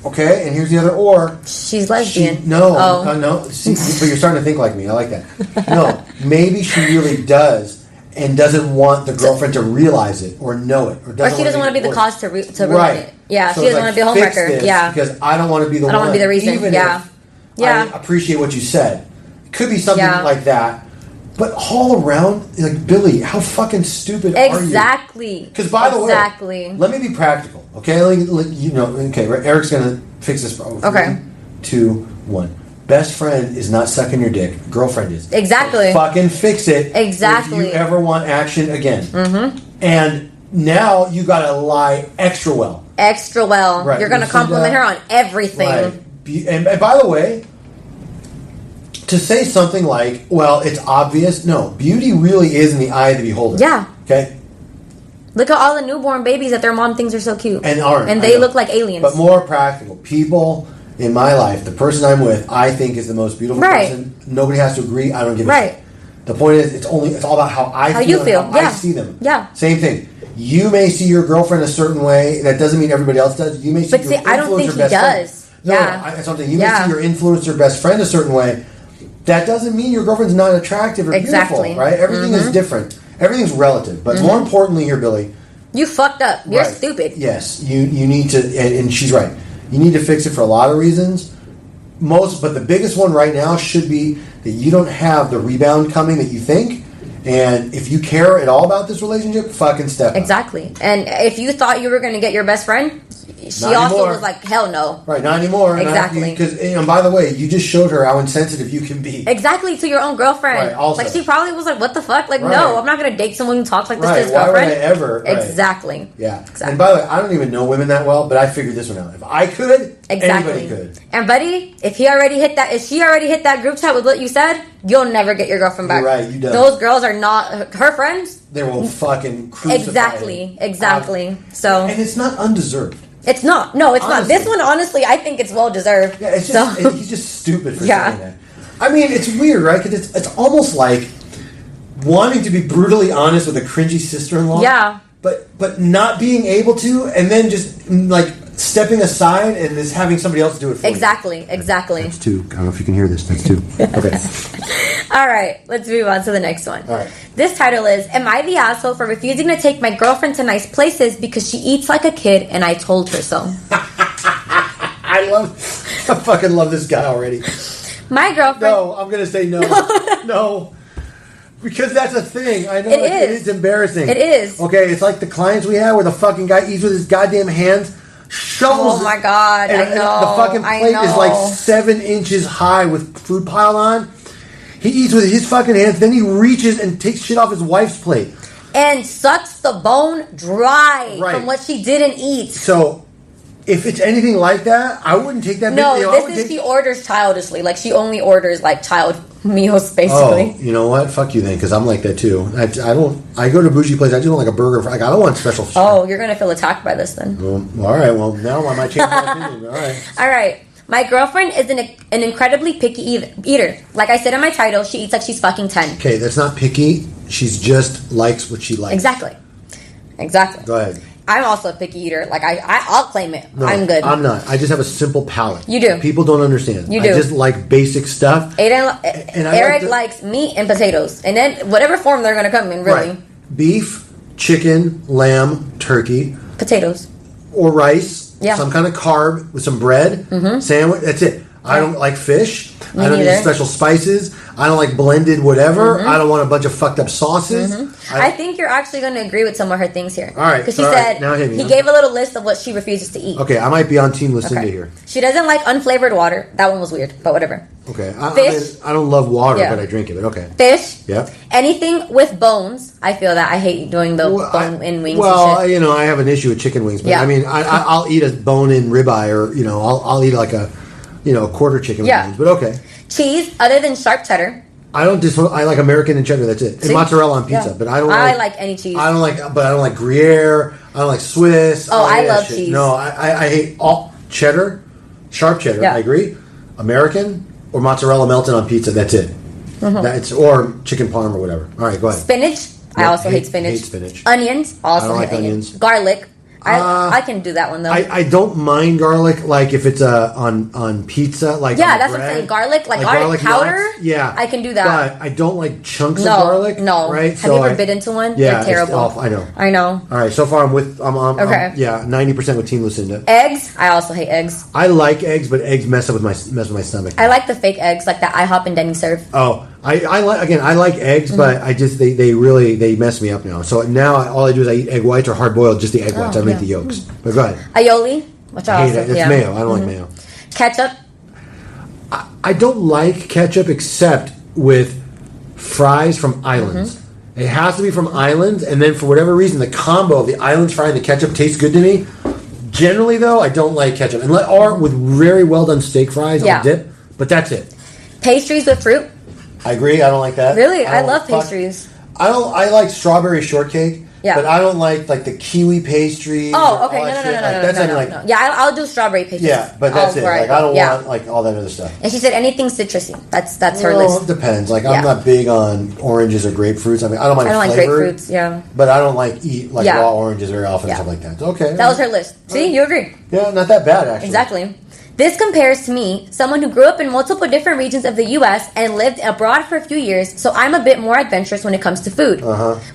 Okay, and here's the other or. She's lesbian. No. See, but you're starting to think like me. I like that. No, maybe she really does and doesn't want the girlfriend to realize it or know it. Or she doesn't want to be the cause to ruin it. Yeah, so she doesn't want to be a homewrecker. Yeah. Because I don't want to be the one. I don't want to be the reason. Even if I appreciate what you said. It could be something like that. But all around, like, Billy, how fucking stupid are you? Exactly. Because, by the way, let me be practical, okay? Eric's going to fix this problem. Okay. 3, 2, 1. Best friend is not sucking your dick. Girlfriend is. Exactly. So fucking fix it. Exactly. If you ever want action again. Mm-hmm. And now you got to lie extra well. Extra well. Right. You're going to compliment her on everything. Right. And by the way, to say something like, well, it's obvious. No, beauty really is in the eye of the beholder. Yeah. Okay? Look at all the newborn babies that their mom thinks are so cute. And aren't. And they look like aliens. But more practical. People in my life, the person I'm with, I think is the most beautiful person. Nobody has to agree. I don't give a shit. The point is, it's all about how I feel and how I see them. Yeah. Same thing. You may see your girlfriend a certain way. That doesn't mean everybody else does. You may see your I don't think he does. No, something. You may see your influencer best friend a certain way. That doesn't mean your girlfriend's not attractive or beautiful, right? Everything is different. Everything's relative. But more importantly here, Billy, you fucked up. You're stupid. Yes, you need to, and she's right. You need to fix it for a lot of reasons. But the biggest one right now should be that you don't have the rebound coming that you think. And if you care at all about this relationship, fucking step up. Exactly. And if you thought you were going to get your best friend, she also was like, hell no. Right, not anymore. Exactly. Because, by the way, you just showed her how insensitive you can be. Exactly, to your own girlfriend. Right, also. Like, she probably was like, what the fuck? Like, no, I'm not going to date someone who talks like this to his Why girlfriend. would I ever? Exactly. Yeah. Exactly. And by the way, I don't even know women that well, but I figured this one out. If I could, anybody could. And buddy, if she already hit that group chat with what you said, you'll never get your girlfriend back. You're right, you don't. Those girls are not her friends. They will fucking crucify Exactly. So, and it's not undeserved. It's not. No, it's honestly. Not. This one, honestly, I think it's well deserved. Yeah, it's just he's just stupid for saying that. I mean, it's weird, right? Because it's almost like wanting to be brutally honest with a cringy sister-in-law. Yeah. But not being able to, and then just like stepping aside and just having somebody else do it for you. Exactly. That's 2. I don't know if you can hear this. That's 2. Okay. All right, let's move on to the next one. All right. This title is, Am I the asshole for refusing to take my girlfriend to nice places because she eats like a kid and I told her so? I fucking love this guy already. My girlfriend... No, I'm going to say no. No. Because that's a thing. I know it is embarrassing. It is. Okay, it's like the clients we have where the fucking guy eats with his goddamn hands, shovels. Oh my god, and, I know. And the fucking plate is like 7 inches high with food piled on. He eats with his fucking hands, then he reaches and takes shit off his wife's plate. And sucks the bone dry from what she didn't eat. So, if it's anything like that, I wouldn't take that. No, she orders childishly. Like, she only orders, like, child meals, basically. Oh, you know what? Fuck you then, because I'm like that too. I go to bougie place, I just want like a burger. Like, I don't want special shit. Oh, you're going to feel attacked by this then. All right, well, now I might change my opinion. All right. All right. My girlfriend is an incredibly picky eater. Like I said in my title, she eats like she's fucking 10. Okay, that's not picky. She's just likes what she likes. Exactly. Go ahead. I'm also a picky eater. Like, I'll claim it. No, I'm good. I'm not. I just have a simple palate. You do. People don't understand. You do. I just like basic stuff. Eric likes meat and potatoes. And then whatever form they're going to come in, really. Right. Beef, chicken, lamb, turkey. Potatoes. Or rice. Yeah. Some kind of carb with some bread. Mm-hmm. Sandwich. That's it. I don't like fish. I don't need special spices. I don't like blended whatever. Mm-hmm. I don't want a bunch of fucked up sauces. Mm-hmm. I think you're actually going to agree with some of her things here. All right. Because she said he gave a little list of what she refuses to eat. Okay, I might be on Team Lucinda here. She doesn't like unflavored water. That one was weird, but whatever. Okay. Fish. I don't love water, but I drink it, but okay. Fish. Yep. Anything with bones. I feel that I hate doing the bone in wings well, and shit. I have an issue with chicken wings, but I mean, I'll eat a bone in ribeye or, I'll eat like a... a quarter chicken wings, but okay. Cheese, other than sharp cheddar. I like American and cheddar. That's it. And mozzarella on pizza, but I don't. I like any cheese. I don't like Gruyere. I don't like Swiss. Oh, I love cheese. No, I hate all cheddar, sharp cheddar. I agree. American or mozzarella melted on pizza. That's it. That's or chicken parm or whatever. All right, go ahead. Spinach. I also hate spinach. Hate spinach. Onions. Also I don't hate like onions. Garlic. I can do that one though. I don't mind garlic, like if it's on pizza, like that's what I'm saying. Garlic, like garlic powder. Nuts. Yeah, I can do that. But I don't like chunks of garlic. No, right? Have you ever bit into one? Yeah, they're terrible. It's awful. I know. All right, so far I'm okay. 90% with Team Lucinda. Eggs. I also hate eggs. I like eggs, but eggs mess with my stomach. I like the fake eggs, like that IHOP and Denny serve. Oh, I like eggs, but I just they really mess me up now. So now all I do is I eat egg whites or hard boiled, just the egg whites. I make the yolks. But go ahead. Aioli, which I hate it. It's mayo. I don't like mayo. Ketchup. I don't like ketchup except with fries from Islands. It has to be from Islands, and then for whatever reason, the combo of the Islands fry and the ketchup tastes good to me. Generally, though, I don't like ketchup, or with very well done steak fries on dip. But that's it. Pastries with fruit. I agree. I don't like that. Really, I love pastries. I like strawberry shortcake. Yeah. But I don't like the kiwi pastries. Oh, okay. No. Yeah, I'll do strawberry pastries. Yeah, but that's it. Like I don't want like all that other stuff. And she said anything citrusy. That's her list. It depends. Like I'm not big on oranges or grapefruits. I mean, I don't mind like grapefruits. Yeah. But I don't like raw oranges very often and stuff like that. Okay. That was her list. See, you agree. Yeah, not that bad actually. Exactly. This compares to me, someone who grew up in multiple different regions of the U.S. and lived abroad for a few years, so I'm a bit more adventurous when it comes to food.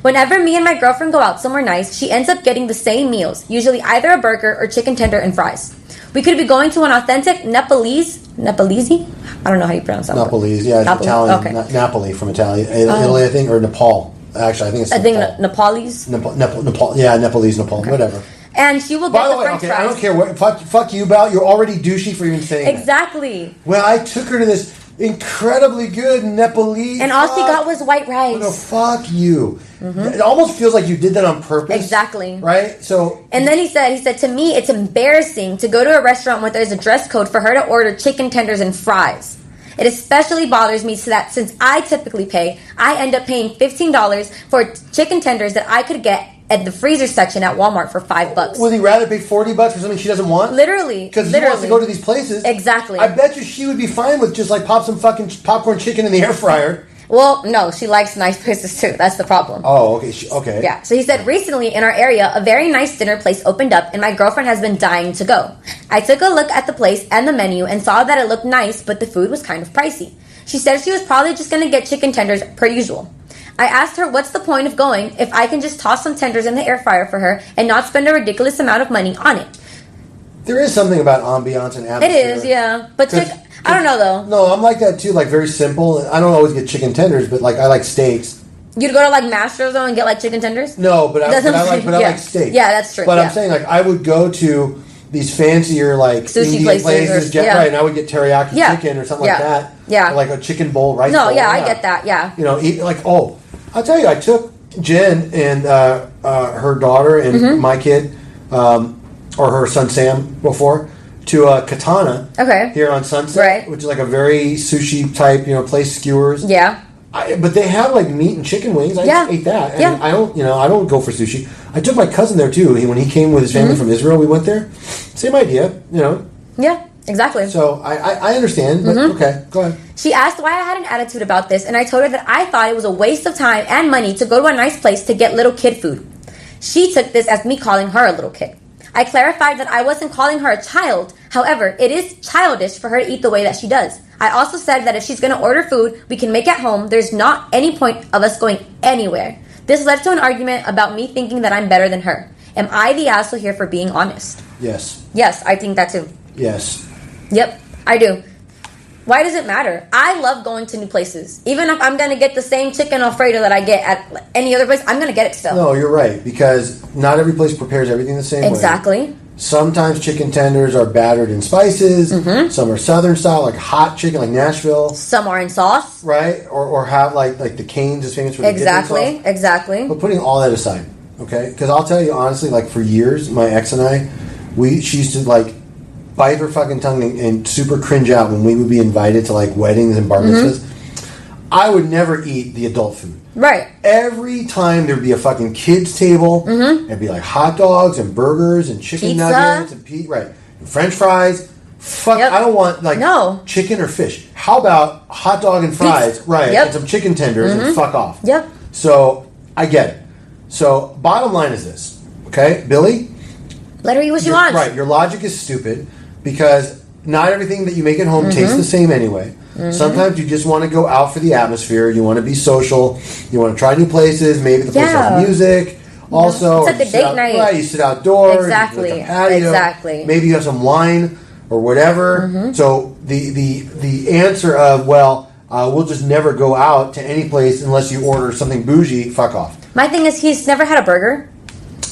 Whenever me and my girlfriend go out somewhere nice, she ends up getting the same meals, usually either a burger or chicken tender and fries. We could be going to an authentic Nepalese? I don't know how you pronounce that. Nepalese, yeah, it's Italian. Okay. Napoli from Italy, I think, or Nepal. Actually, I think it's Nepalese. Nepal, yeah, Nepalese, whatever. And she will get the French fries. I don't care what. Fuck you about. You're already douchey for even saying that. Exactly. Well, I took her to this incredibly good Nepalese. And all she got was white rice. No, fuck you. It almost feels like you did that on purpose. Exactly. Right? So. And then he said, to me, it's embarrassing to go to a restaurant where there's a dress code for her to order chicken tenders and fries. It especially bothers me so that since I typically pay, I end up paying $15 for chicken tenders that I could get at the freezer section at Walmart for $5. Would he rather pay $40 for something she doesn't want? Literally. Because he wants to go to these places. Exactly. I bet you she would be fine with just like pop some fucking popcorn chicken in the air fryer. Well, no, she likes nice places too. That's the problem. Oh, okay. Okay. Yeah. So he said recently in our area, a very nice dinner place opened up and my girlfriend has been dying to go. I took a look at the place and the menu and saw that it looked nice, but the food was kind of pricey. She said she was probably just going to get chicken tenders per usual. I asked her what's the point of going if I can just toss some tenders in the air fryer for her and not spend a ridiculous amount of money on it. There is something about ambiance and atmosphere. It is, yeah. But I don't know though. No, I'm like that too, like very simple. I don't always get chicken tenders, but like I like steaks. You'd go to like Mastro's though and get like chicken tenders? No, but I like steak. Yeah, that's true. But I'm saying like I would go to these fancier like sushi Indian places, right? And I would get teriyaki chicken or something like that. Yeah, or like a chicken bowl, rice. No, bowl. I get that. Yeah, eat like I'll tell you, I took Jen and her daughter and my kid, or her son Sam before, to Katana. Okay. Here on Sunset, which is like a very sushi type, place, skewers. Yeah. But they have like meat and chicken wings. I just ate that. And I don't go for sushi. I took my cousin there too. When he came with his family from Israel, we went there. Same idea, Yeah, exactly. So I understand, but okay, go ahead. She asked why I had an attitude about this, and I told her that I thought it was a waste of time and money to go to a nice place to get little kid food. She took this as me calling her a little kid. I clarified that I wasn't calling her a child. However, it is childish for her to eat the way that she does. I also said that if she's going to order food we can make at home, there's not any point of us going anywhere. This led to an argument about me thinking that I'm better than her. Am I the asshole here for being honest? Yes. Yes, I think that too. Yes. Yep, I do. Why does it matter? I love going to new places. Even if I'm going to get the same chicken Alfredo that I get at any other place, I'm going to get it still. No, you're right, because not every place prepares everything the same way. Exactly. Sometimes chicken tenders are battered in spices. Some are southern style, like hot chicken, like Nashville. Some are in sauce. Right? Or have like the Cane's is famous for the dipping sauce. Exactly. But putting all that aside, okay? Because I'll tell you honestly, like for years, my ex and I, she used to like bite her fucking tongue and super cringe out when we would be invited to like weddings and bar mitzvahs. I would never eat the adult food. Right. Every time there'd be a fucking kids table, it'd be like hot dogs and burgers and chicken nuggets and and French fries. Fuck, I don't want like chicken or fish. How about hot dog and fries, and some chicken tenders and fuck off. Yep. So I get it. So bottom line is this, okay, Billy? Let her eat what she wants. Right. Your logic is stupid because not everything that you make at home tastes the same anyway. Sometimes you just want to go out for the atmosphere. You want to be social. You want to try new places. Maybe the place has music. Also, it's like a date night. Right, you sit outdoors. Exactly. You patio. Exactly. Maybe you have some wine or whatever. So the answer of we'll just never go out to any place unless you order something bougie. Fuck off. My thing is he's never had a burger.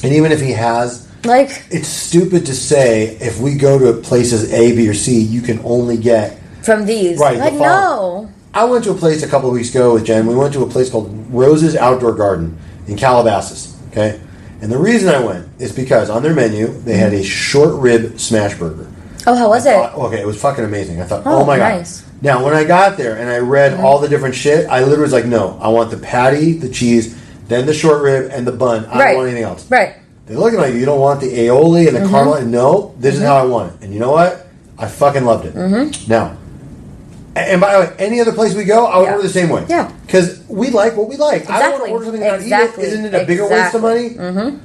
And even if he has, like, it's stupid to say if we go to places A, B, or C, you can only get from these. Right. Like, no. I went to a place a couple of weeks ago with Jen. We went to a place called Rose's Outdoor Garden in Calabasas. Okay, and the reason I went is because on their menu they had a short rib smash burger. Oh, how was it? Okay, it was fucking amazing. I thought, oh my nice. God. Now, when I got there and I read all the different shit, I literally was like, no, I want the patty, the cheese, then the short rib, and the bun. I don't want anything else. Right. They're looking at you don't want the aioli and the caramel. No, this is how I want it. And you know what? I fucking loved it. Now, and by the way, any other place we go, I would order the same way. Yeah. Because we like what we like. Exactly. I don't want to order something and not eat it. Isn't it a bigger waste of money?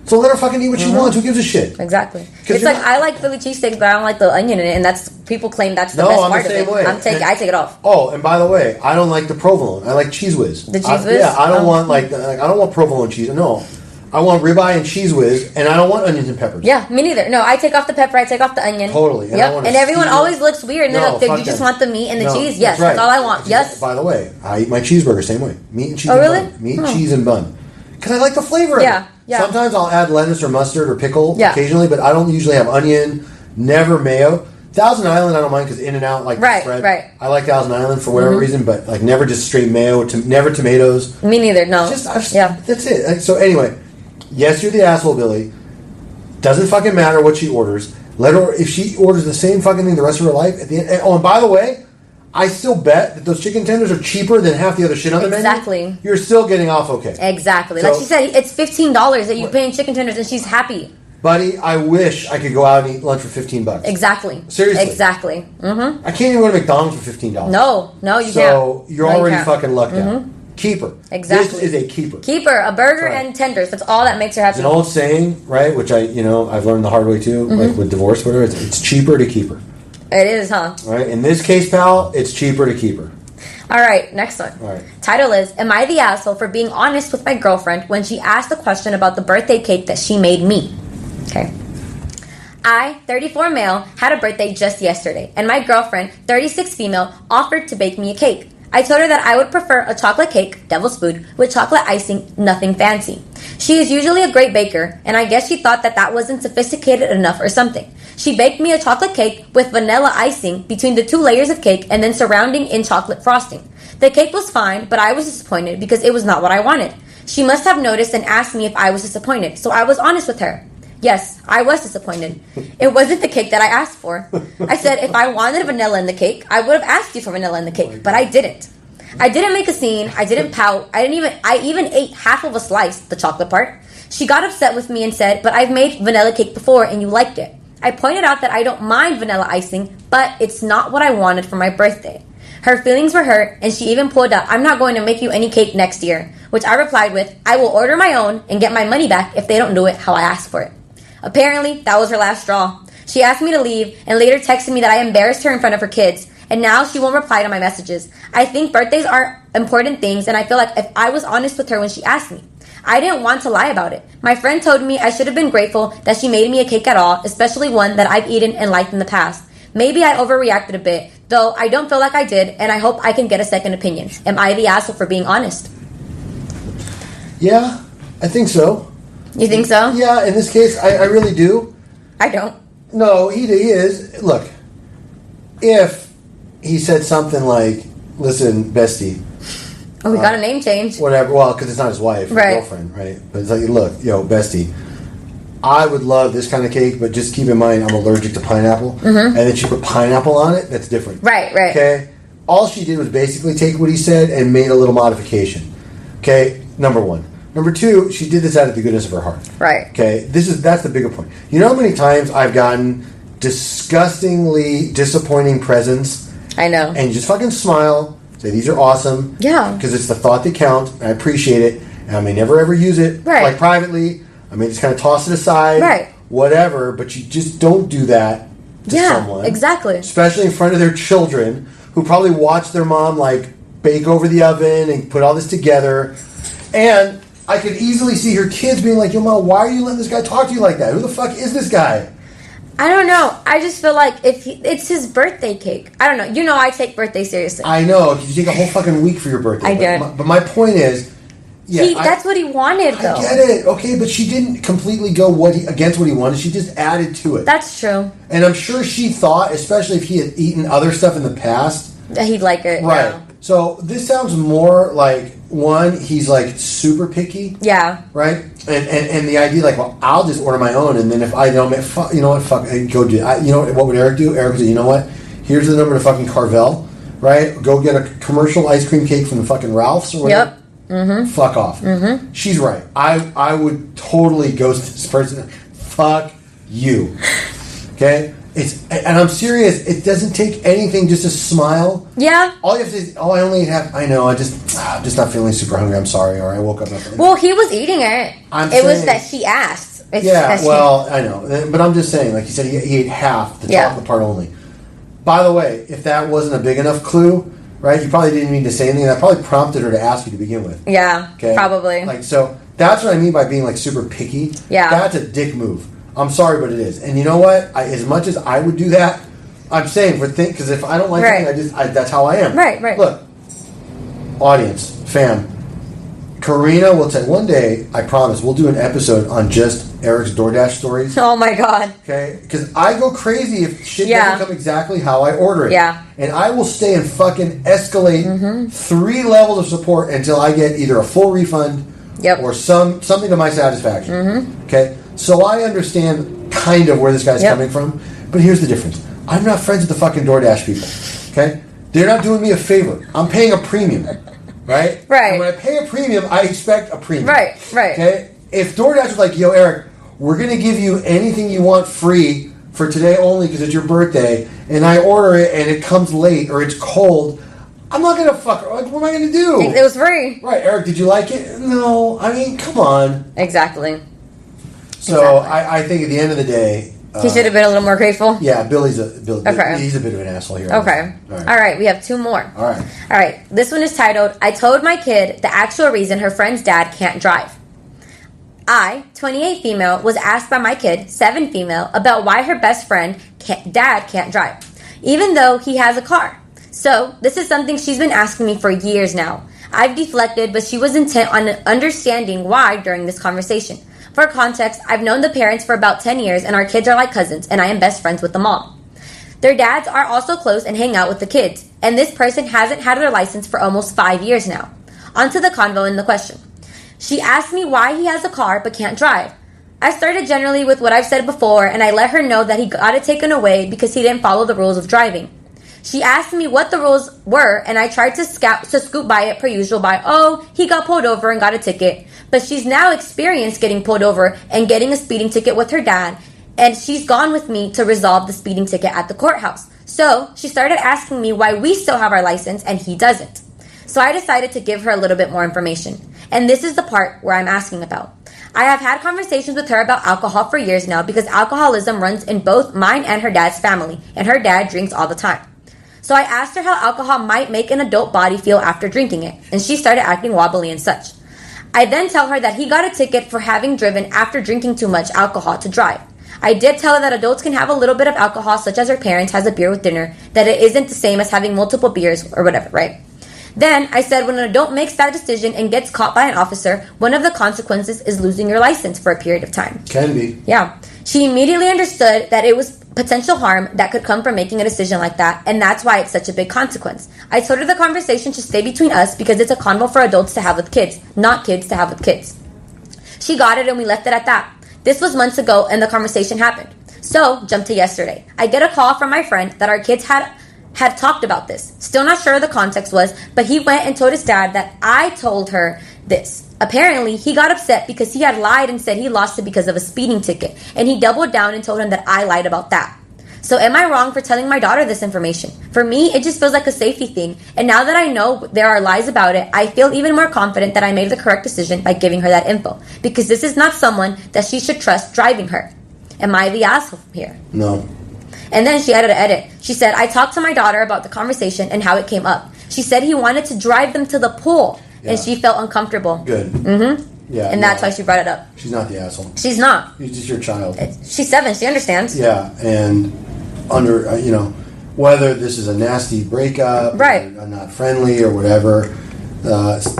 So let her fucking eat what she wants. Who gives a shit? Exactly. It's like, I like Philly cheesesteaks, but I don't like the onion in it, and that's, people claim that's the best part of it. I take it off. Oh, and by the way, I don't like the provolone. I like Cheese Whiz. The Cheese Whiz? Yeah, I don't want I don't want provolone cheese. No. I want ribeye and Cheese Whiz, and I don't want onions and peppers. Yeah, me neither. No, I take off the pepper, I take off the onion. Totally. And And everyone always looks weird, and they're like, you just want the meat and the cheese? Yes, that's all I want. Yes. By the way, I eat my cheeseburger same way. Meat and cheese and bun. Meat, cheese, and bun. Because I like the flavor of it. Yeah. Sometimes I'll add lettuce or mustard or pickle occasionally, but I don't usually have onion, never mayo. Thousand Island, I don't mind because In-N-Out, like the spread. Right. I like Thousand Island for whatever reason, but like never just straight mayo, never tomatoes. Me neither, no. That's it. So anyway, yes, you're the asshole, Billy. Doesn't fucking matter what she orders. Let her, if she orders the same fucking thing the rest of her life, at the end. Oh, and by the way, I still bet that those chicken tenders are cheaper than half the other shit on the menu. Exactly. You're still getting off okay. Exactly. So, like she said, it's $15 that you're paying chicken tenders, and she's happy. Buddy, I wish I could go out and eat lunch for $15. Exactly. Seriously. Exactly. I can't even go to McDonald's for $15. No, you can't. So you're already fucking lucked out. Keeper. Exactly. This is a keeper. Keeper, a burger and tenders. That's all that makes her happy. There's an old saying, right? Which I've learned the hard way too, like with divorce, whatever. It's cheaper to keep her. It is, huh? Right. In this case, pal, it's cheaper to keep her. All right, next one. All right. Title is, am I the asshole for being honest with my girlfriend when she asked a question about the birthday cake that she made me? Okay. I, 34 male, had a birthday just yesterday, and my girlfriend, 36 female, offered to bake me a cake. I told her that I would prefer a chocolate cake, devil's food, with chocolate icing, nothing fancy. She is usually a great baker, and I guess she thought that wasn't sophisticated enough or something. She baked me a chocolate cake with vanilla icing between the 2 layers of cake and then surrounding in chocolate frosting. The cake was fine, but I was disappointed because it was not what I wanted. She must have noticed and asked me if I was disappointed, so I was honest with her. Yes, I was disappointed. It wasn't the cake that I asked for. I said if I wanted vanilla in the cake, I would have asked you for vanilla in the cake, but I didn't. I didn't make a scene. I didn't pout. I even ate half of a slice, the chocolate part. She got upset with me and said, but I've made vanilla cake before and you liked it. I pointed out that I don't mind vanilla icing, but it's not what I wanted for my birthday. Her feelings were hurt, and she even pulled out, I'm not going to make you any cake next year, which I replied with, I will order my own and get my money back if they don't do it how I asked for it. Apparently, that was her last straw. She asked me to leave and later texted me that I embarrassed her in front of her kids, and now she won't reply to my messages. I think birthdays are important things, and I feel like if I was honest with her when she asked me, I didn't want to lie about it. My friend told me I should have been grateful that she made me a cake at all, especially one that I've eaten and liked in the past. Maybe I overreacted a bit, though I don't feel like I did, and I hope I can get a second opinion. Am I the asshole for being honest? Yeah, I think so. You think so? Yeah, in this case, I really do. I don't. No, he is. Look, if he said something like, listen, bestie. Oh, we got a name change. Whatever. Well, because it's not his wife, his girlfriend, right? But it's like, look, bestie, I would love this kind of cake, but just keep in mind I'm allergic to pineapple. And then she put pineapple on it. That's different. Right. Okay? All she did was basically take what he said and made a little modification. Okay? Number one. Number two, she did this out of the goodness of her heart. Right. Okay? That's the bigger point. You know how many times I've gotten disgustingly disappointing presents? I know. And you just fucking smile, say these are awesome. Yeah. Because it's the thought that counts. I appreciate it. And I may never ever use it. Right. Like privately. I may just kind of toss it aside. Right. Whatever. But you just don't do that to someone. Yeah, exactly. Especially in front of their children who probably watch their mom like bake over the oven and put all this together. And I could easily see her kids being like, yo, Mom, why are you letting this guy talk to you like that? Who the fuck is this guy? I don't know. I just feel like it's his birthday cake. I don't know. You know I take birthdays seriously. I know. You take a whole fucking week for your birthday. I did. But my point is, that's what he wanted, though. I get it. Okay, but she didn't completely go against what he wanted. She just added to it. That's true. And I'm sure she thought, especially if he had eaten other stuff in the past, that he'd like it. Right. Yeah. So this sounds more like, one, he's like super picky. Yeah. Right? And the idea, like, well, I'll just order my own, and then if I don't, you know what, fuck, go do it. You know what would Eric do? Eric would say, you know what? Here's the number to fucking Carvel, right? Go get a commercial ice cream cake from the fucking Ralph's or whatever. Yep. Mm-hmm. Fuck off. Mm-hmm. She's right. I would totally ghost this person. Fuck you. Okay? And I'm serious. It doesn't take anything, just a smile. Yeah. All you have to say, I only have. I know. I'm just not feeling super hungry. I'm sorry. Or I woke up. Well, he was eating it. It was that she asked. I know. But I'm just saying. Like you said, he ate half the chocolate part only. By the way, if that wasn't a big enough clue, right? You probably didn't need to say anything. That probably prompted her to ask you to begin with. Yeah. Okay. Probably. Like so. That's what I mean by being like super picky. Yeah. That's a dick move. I'm sorry, but it is. And you know what? As much as I would do that, I'm saying because if I don't like something, that's how I am. Right. Look, audience, fam, Karina will tell one day, I promise, we'll do an episode on just Eric's DoorDash stories. Oh my God. Okay? Because I go crazy if shit doesn't come exactly how I order it. Yeah. And I will stay and fucking escalate 3 levels of support until I get either a full refund or something to my satisfaction. Mm-hmm. Okay? So I understand kind of where this guy's coming from, but here's the difference. I'm not friends with the fucking DoorDash people, okay? They're not doing me a favor. I'm paying a premium, right? Right. And when I pay a premium, I expect a premium. Right. Okay? If DoorDash was like, yo, Eric, we're going to give you anything you want free for today only because it's your birthday, and I order it and it comes late or it's cold, I'm not going to like, what am I going to do? It was free. Right, Eric, did you like it? No. I mean, come on. Exactly. So I think at the end of the day, he should have been a little more grateful. Yeah, Billy's a bit of an asshole here. Okay. All right. We have 2 more. All right. This one is titled, I told my kid the actual reason her friend's dad can't drive. I, 28 female, was asked by my kid, 7 female, about why her best friend dad can't drive, even though he has a car. So this is something she's been asking me for years now. I've deflected, but she was intent on understanding why during this conversation. For context, I've known the parents for about 10 years, and our kids are like cousins, and I am best friends with them all. Their dads are also close and hang out with the kids, and this person hasn't had their license for almost 5 years now. On to the convo in the question. She asked me why he has a car but can't drive. I started generally with what I've said before, and I let her know that he got it taken away because he didn't follow the rules of driving. She asked me what the rules were, and I tried to scoot by it per usual by, he got pulled over and got a ticket. But she's now experienced getting pulled over and getting a speeding ticket with her dad, and she's gone with me to resolve the speeding ticket at the courthouse. So she started asking me why we still have our license and he doesn't. So I decided to give her a little bit more information. And this is the part where I'm asking about. I have had conversations with her about alcohol for years now because alcoholism runs in both mine and her dad's family, and her dad drinks all the time. So I asked her how alcohol might make an adult body feel after drinking it, and she started acting wobbly and such. I then tell her that he got a ticket for having driven after drinking too much alcohol to drive. I did tell her that adults can have a little bit of alcohol, such as her parents has a beer with dinner, that it isn't the same as having multiple beers or whatever, right? Then I said when an adult makes that decision and gets caught by an officer, one of the consequences is losing your license for a period of time. Can be. Yeah. She immediately understood that it was potential harm that could come from making a decision like that, and that's why it's such a big consequence. I told her the conversation should stay between us because it's a convo for adults to have with kids, not kids to have with kids. She got it and we left it at that. This was months ago and the conversation happened. So, jump to yesterday. I get a call from my friend that our kids had talked about this. Still not sure the context was, but he went and told his dad that I told her this. Apparently, he got upset because he had lied and said he lost it because of a speeding ticket, and he doubled down and told him that I lied about that. So am I wrong for telling my daughter this information? For me, it just feels like a safety thing, and now that I know there are lies about it, I feel even more confident that I made the correct decision by giving her that info, because this is not someone that she should trust driving her. Am I the asshole here? No. And then she added an edit. She said, I talked to my daughter about the conversation and how it came up. She said he wanted to drive them to the pool, and she felt uncomfortable. Good. Mm-hmm. Yeah. And that's why she brought it up. She's not the asshole. She's not. She's just your child. She's 7. She understands. Yeah, and under, whether this is a nasty breakup, right, or not friendly or whatever,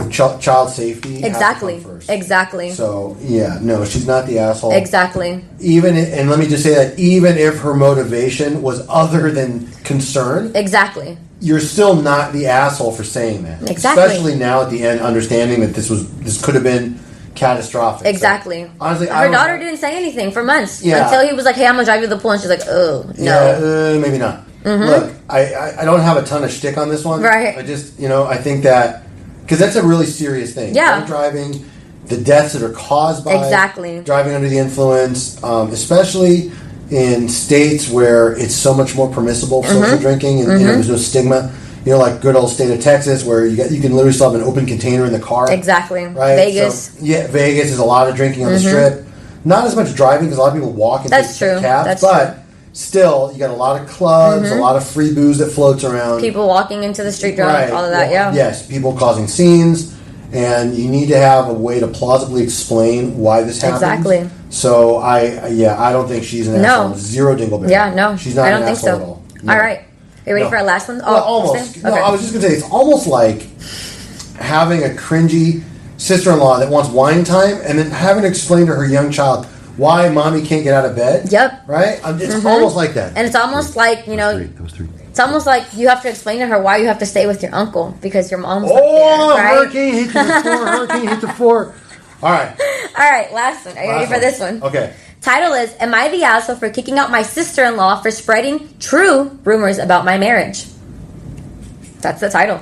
child safety exactly has to come first. Exactly. So yeah, no, she's not the asshole. Exactly. And let me just say that even if her motivation was other than concern, exactly, you're still not the asshole for saying that. Exactly. Especially now at the end, understanding that this could have been catastrophic. Exactly. So, honestly, her daughter didn't say anything for months until he was like, "Hey, I'm gonna drive you to the pool," and she's like, "Oh no." Yeah, maybe not. Mm-hmm. Look, I don't have a ton of shtick on this one. Right. I just I think that because that's a really serious thing. Yeah. Drunk driving, the deaths that are caused by exactly driving under the influence, especially in states where it's so much more permissible for social drinking, and there's no stigma. Like good old state of Texas, where you can literally still have an open container in the car. Exactly. Right. Vegas. So, Vegas is a lot of drinking on the strip. Not as much driving because a lot of people walk and take cabs, but still, you got a lot of clubs, a lot of free booze that floats around. People walking into the street drunk, all of that. Yes, people causing scenes, and you need to have a way to plausibly explain why this happens. Exactly. So I don't think she's an asshole. Zero dingleberry. Yeah, no, she's not. I don't an think asshole so. At all. No. All right. Are you ready for our last one? Well, almost. Okay. No, I was just going to say, it's almost like having a cringy sister-in-law that wants wine time and then having to explain to her young child why mommy can't get out of bed. Yep. Right? It's almost like that. And it's almost like, That was 3. It's almost like you have to explain to her why you have to stay with your uncle because your mom's there, right? Hurricane hit the floor, hurricane hit the floor. All right. All right, last one. Are you ready for this one? Okay. Title is, Am I the asshole for kicking out my sister-in-law for spreading true rumors about my marriage? That's the title.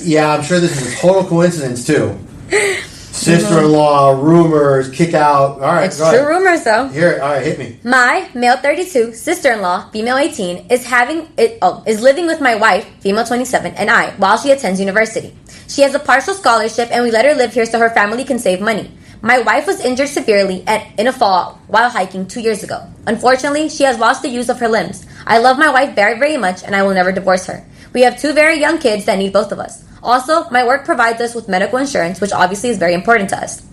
Yeah, I'm sure this is a total coincidence, too. Sister-in-law, rumors, kick out. All right, it's true rumors, though. Here, all right, hit me. My male 32 sister-in-law, female 18, is living with my wife, female 27, and I while she attends university. She has a partial scholarship, and we let her live here so her family can save money. My wife was injured severely in a fall while hiking 2 years ago. Unfortunately, she has lost the use of her limbs. I love my wife very, very much, and I will never divorce her. We have 2 very young kids that need both of us. Also, my work provides us with medical insurance, which obviously is very important to us.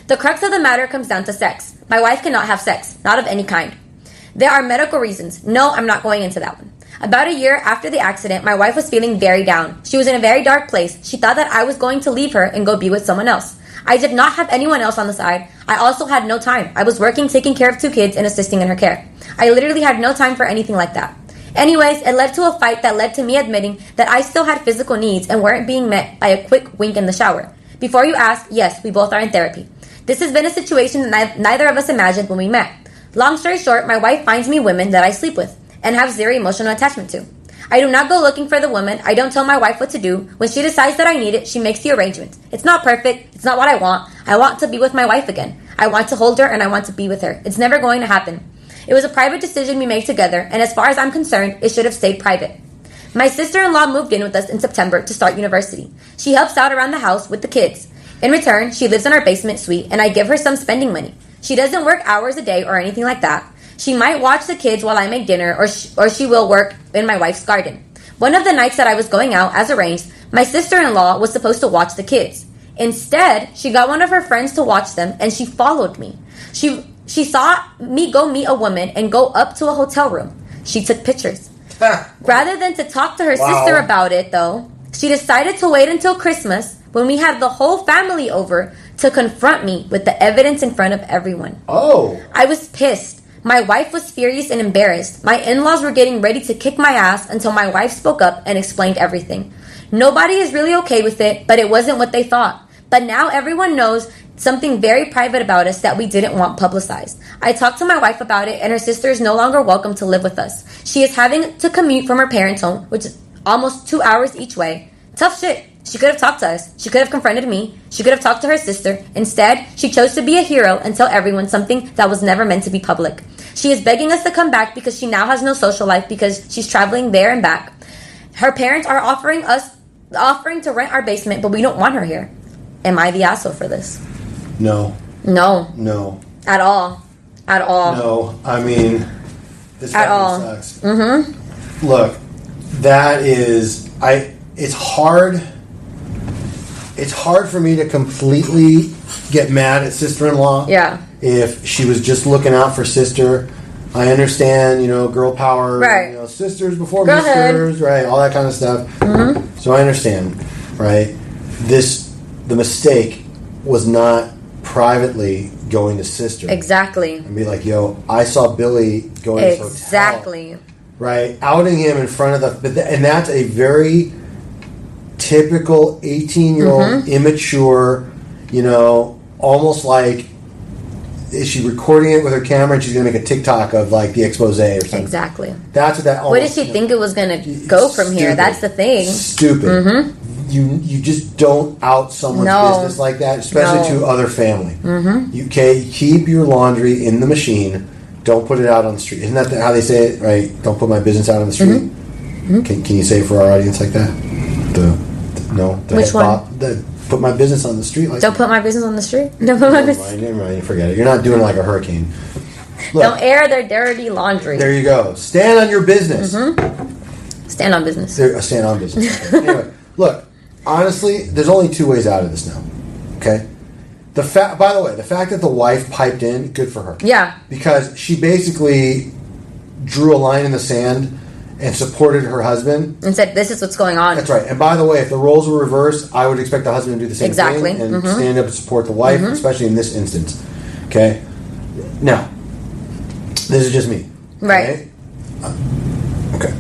The crux of the matter comes down to sex. My wife cannot have sex, not of any kind. There are medical reasons. No, I'm not going into that one. About a year after the accident, my wife was feeling very down. She was in a very dark place. She thought that I was going to leave her and go be with someone else. I did not have anyone else on the side. I also had no time. I was working, taking care of 2 kids, and assisting in her care. I literally had no time for anything like that. Anyways, it led to a fight that led to me admitting that I still had physical needs and weren't being met by a quick wink in the shower. Before you ask, yes, we both are in therapy. This has been a situation that neither of us imagined when we met. Long story short, my wife finds me women that I sleep with and have zero emotional attachment to. I do not go looking for the woman. I don't tell my wife what to do. When she decides that I need it, she makes the arrangements. It's not perfect. It's not what I want. I want to be with my wife again. I want to hold her and I want to be with her. It's never going to happen. It was a private decision we made together, and as far as I'm concerned, it should have stayed private. My sister-in-law moved in with us in September to start university. She helps out around the house with the kids. In return, she lives in our basement suite, and I give her some spending money. She doesn't work hours a day or anything like that. She might watch the kids while I make dinner, or she will work in my wife's garden. One of the nights that I was going out, as arranged, my sister-in-law was supposed to watch the kids. Instead, she got one of her friends to watch them, and she followed me. She saw me go meet a woman and go up to a hotel room. She took pictures. Rather than to talk to her sister about it, though, she decided to wait until Christmas, when we had the whole family over, to confront me with the evidence in front of everyone. Oh. I was pissed. My wife was furious and embarrassed. My in-laws were getting ready to kick my ass until my wife spoke up and explained everything. Nobody is really okay with it, but it wasn't what they thought. But now everyone knows something very private about us that we didn't want publicized. I talked to my wife about it, and her sister is no longer welcome to live with us. She is having to commute from her parents' home, which is almost 2 hours each way. Tough shit. She could have talked to us. She could have confronted me. She could have talked to her sister. Instead, she chose to be a hero and tell everyone something that was never meant to be public. She is begging us to come back because she now has no social life because she's traveling there and back. Her parents are offering to rent our basement, but we don't want her here. Am I the asshole for this? No. No. No. At all. At all. No. I mean, this at all sucks. Mm-hmm. Look, that is... It's hard... It's hard for me to completely get mad at sister-in-law. Yeah. If she was just looking out for sister. I understand, girl power. Right. Sisters before misters, right? All that kind of stuff. Mm-hmm. So I understand, right? The mistake was not privately going to sister. Exactly. And be like, yo, I saw Billy go to this hotel. Exactly. Right? Outing him in front of and that's a very typical 18-year-old, immature, almost like, is she recording it with her camera and she's going to make a TikTok of like the expose or something? Exactly. That's what that almost... What did she think it was going to go from here? That's the thing. Stupid. Mm-hmm. You just don't out someone's business like that, especially to other family. Mm-hmm. You keep your laundry in the machine. Don't put it out on the street. Isn't that how they say it? Right? Don't put my business out on the street. Mm-hmm. Can you say it for our audience like that? Which one? Put my business on the street. Like don't put my business on the street. Don't put my business. Never mind. Forget it. You're not doing it like a hurricane. Look, don't air their dirty laundry. There you go. Stand on your business. Mm-hmm. Stand on business. Stand on business. Okay. Anyway, look. Honestly, there's only two ways out of this now. Okay. By the way, the fact that the wife piped in, good for her. Yeah. Because she basically drew a line in the sand and supported her husband. And said, this is what's going on. That's right. And by the way, if the roles were reversed, I would expect the husband to do the same thing and stand up and support the wife, especially in this instance. Okay? Now, this is just me. Right. Okay.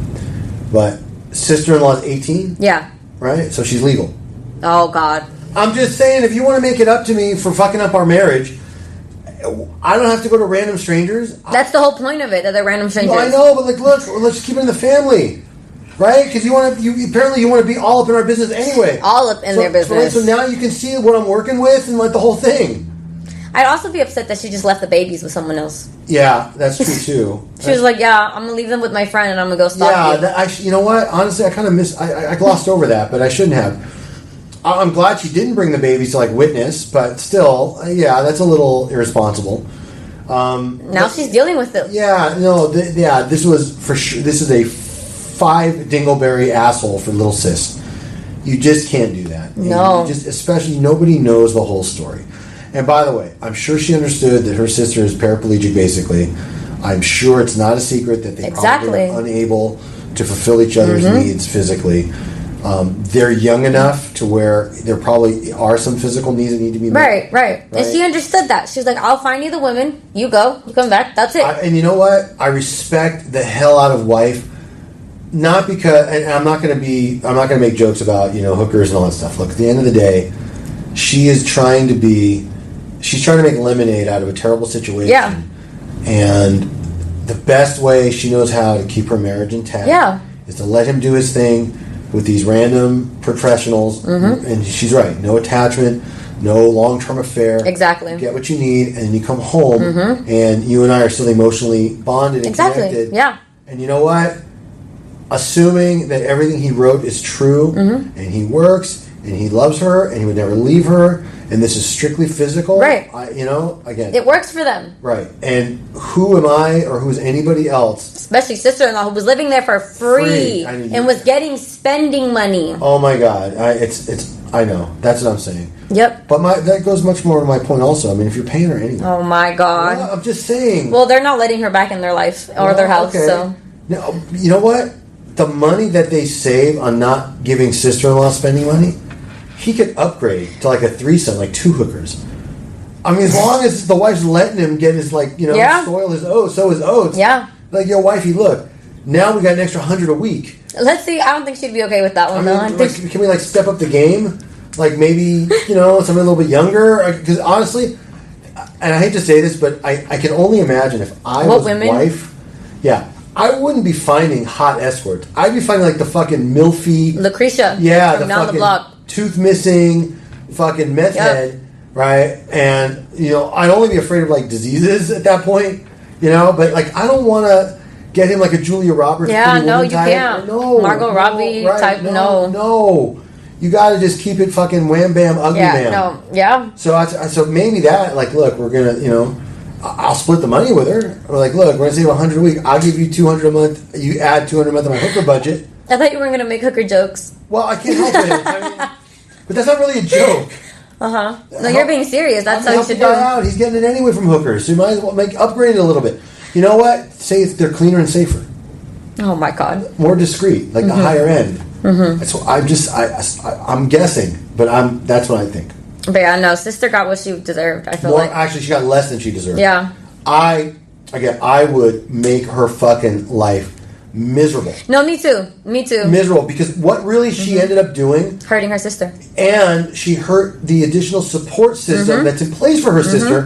But sister-in-law is 18? Yeah. Right? So she's legal. Oh, God. I'm just saying, if you want to make it up to me for fucking up our marriage... I don't have to go to random strangers. That's the whole point of it, that they're random strangers. No, I know, but like, look, let's keep it in the family, right? Because you want to be all up in our business anyway. All up in their business. So now you can see what I'm working with and like the whole thing. I'd also be upset that she just left the babies with someone else. Yeah, that's true too. She was like, "Yeah, I'm gonna leave them with my friend, and I'm gonna go stalk you." You know what? Honestly, I kind of I glossed over that, but I shouldn't have. I'm glad she didn't bring the babies to like witness, but still, that's a little irresponsible. Now she's dealing with it. Yeah, no, this was for sure. This is a 5 dingleberry asshole for little sis. You just can't do that. No, especially nobody knows the whole story. And by the way, I'm sure she understood that her sister is paraplegic. Basically, I'm sure it's not a secret that they probably are unable to fulfill each other's needs physically. They're young enough to where there probably are some physical needs that need to be met. Right. And she understood that. She's like, I'll find you the women. You go. You come back. That's it. And you know what? I respect the hell out of wife. Not because, and I'm not going to make jokes about, hookers and all that stuff. Look, at the end of the day, she's trying to make lemonade out of a terrible situation. Yeah. And the best way she knows how to keep her marriage intact is to let him do his thing with these random professionals, and she's right. No attachment, no long-term affair. Exactly. You get what you need, and then you come home, and you and I are still emotionally bonded and connected. Yeah. And you know what? Assuming that everything he wrote is true, and he works, and he loves her, and he would never leave her, and this is strictly physical. Right. Again. It works for them. Right. And who am I or who's anybody else? Especially sister-in-law who was living there for free. And was getting spending money. Oh my God. I know. That's what I'm saying. Yep. But that goes much more to my point also. I mean, if you're paying her anyway. Oh my God. Well, I'm just saying. Well, they're not letting her back in their life or their house, so. No, you know what? The money that they save on not giving sister-in-law spending money, he could upgrade to like a threesome, like 2 hookers. I mean, as long as the wife's letting him get his, soil his oats, sow his oats. Yeah. Like, yo, wifey, look, now we got an extra $100 a week. Let's see. I don't think she'd be okay with that one, though. Can we, step up the game? Like maybe, somebody a little bit younger. Because honestly, and I hate to say this, but I can only imagine if I was wife. Yeah. I wouldn't be finding hot escorts. I'd be finding like the fucking milfy. Lucretia. Yeah. From down the block. Tooth missing, fucking meth head. Right? And, I'd only be afraid of like diseases at that point. But like I don't want to get him like a Julia Roberts. Yeah, no, you type. can't. No, Margot Robbie type. No. You got to just keep it fucking wham bam ugly man. No, yeah. So maybe that like look, we're gonna I'll split the money with her. We're like, look, we're gonna save $100 a week. I'll give you $200 a month. You add $200 a month to my hooker budget. I thought you were gonna make hooker jokes. Well, I can't help it. But that's not really a joke. No, you're being serious. That's how you should do it. Out. He's getting it anyway from hookers. So you might as well upgrade it a little bit. You know what? Say they're cleaner and safer. Oh my god. More discreet, like the higher end. So I'm guessing, but that's what I think. But yeah, no, sister got what she deserved. I feel like actually she got less than she deserved. Yeah. I would make her fucking life miserable. No, me too. Miserable, because what really she ended up doing, hurting her sister, and she hurt the additional support system that's in place for her sister,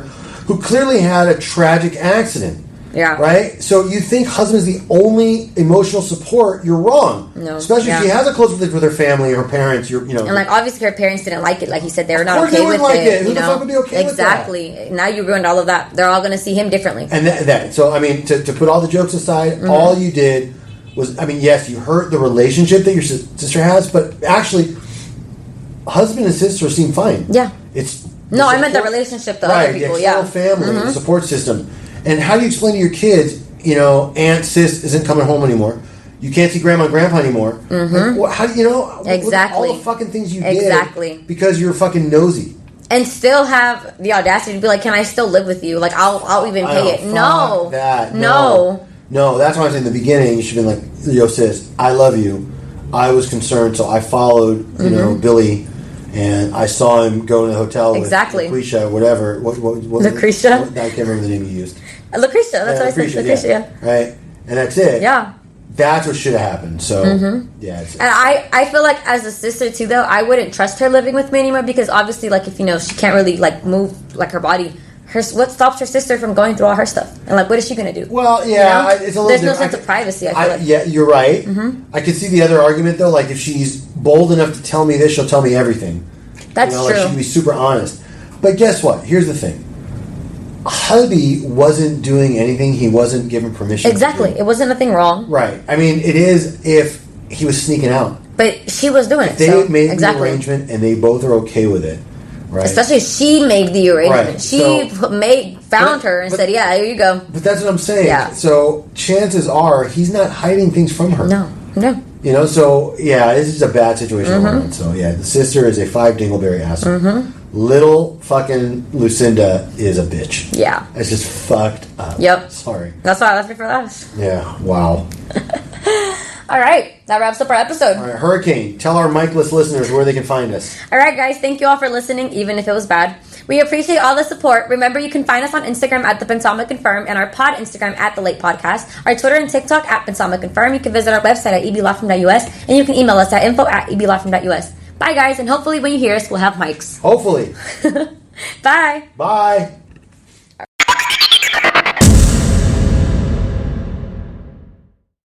who clearly had a tragic accident. Yeah. Right? So you think husband is the only emotional support, you're wrong. No. Especially if she has a close relationship with her family, her parents, And like obviously her parents didn't like it. Like you said, they were not okay with it. Who the fuck would be okay with that? Exactly. Now you ruined all of that. They're all going to see him differently. And that. So, I mean, to put all the jokes aside, all you did was, yes, you hurt the relationship that your sister has, but actually, husband and sister seem fine. Yeah. I meant the relationship, the other people, the external family, the support system. And how do you explain to your kids, Aunt Sis isn't coming home anymore. You can't see Grandma and Grandpa anymore. Like, how do Exactly. all the fucking things you did because you're fucking nosy. And still have the audacity to be like, can I still live with you? Like, I'll even pay it. No. No, that's why I was in the beginning. You should have been like, yo, sis, I love you. I was concerned, so I followed, Billy. And I saw him go to the hotel with Lucretia, whatever. What, Lucretia? I can't remember the name you used. Lucretia, that's what I said. Lucretia, yeah. Right? And that's it. Yeah. That's what should have happened. So, yeah. And I feel like as a sister, too, though, I wouldn't trust her living with me anymore because obviously, like, if, she can't really, like, move, like, her body. What stops her sister from going through all her stuff? And, like, what is she going to do? Well, yeah, it's a little There's no sense of privacy, I feel like. Yeah, you're right. I can see the other argument, though. Like, if she's bold enough to tell me this, she'll tell me everything. That's true. Like she can be super honest. But guess what? Here's the thing. Hubby wasn't doing anything he wasn't given permission Exactly. to do. It wasn't nothing wrong. Right. I mean, it is if he was sneaking out. But she was doing it. They made the arrangement and they both are okay with it. Right. Especially she made the arrangement. Right. She found her and said, yeah, here you go. But that's what I'm saying. Yeah. So chances are he's not hiding things from her. No. So yeah, this is a bad situation. So yeah, the sister is a 5 dingleberry asshole. Little fucking Lucinda is a bitch. Yeah. It's just fucked up. Yep. Sorry. That's why I left it for last. Yeah, wow. All right, that wraps up our episode. All right, Hurricane, tell our mic-less listeners where they can find us. All right, guys, thank you all for listening, even if it was bad. We appreciate all the support. Remember, you can find us on Instagram at The Pensama Confirm and our pod Instagram at The Late Podcast, our Twitter and TikTok at Pensama Confirm. You can visit our website at eblawfrom.us, and you can email us at info@eblawfrom.us. Bye, guys, and hopefully when you hear us, we'll have mics. Hopefully. Bye. Bye.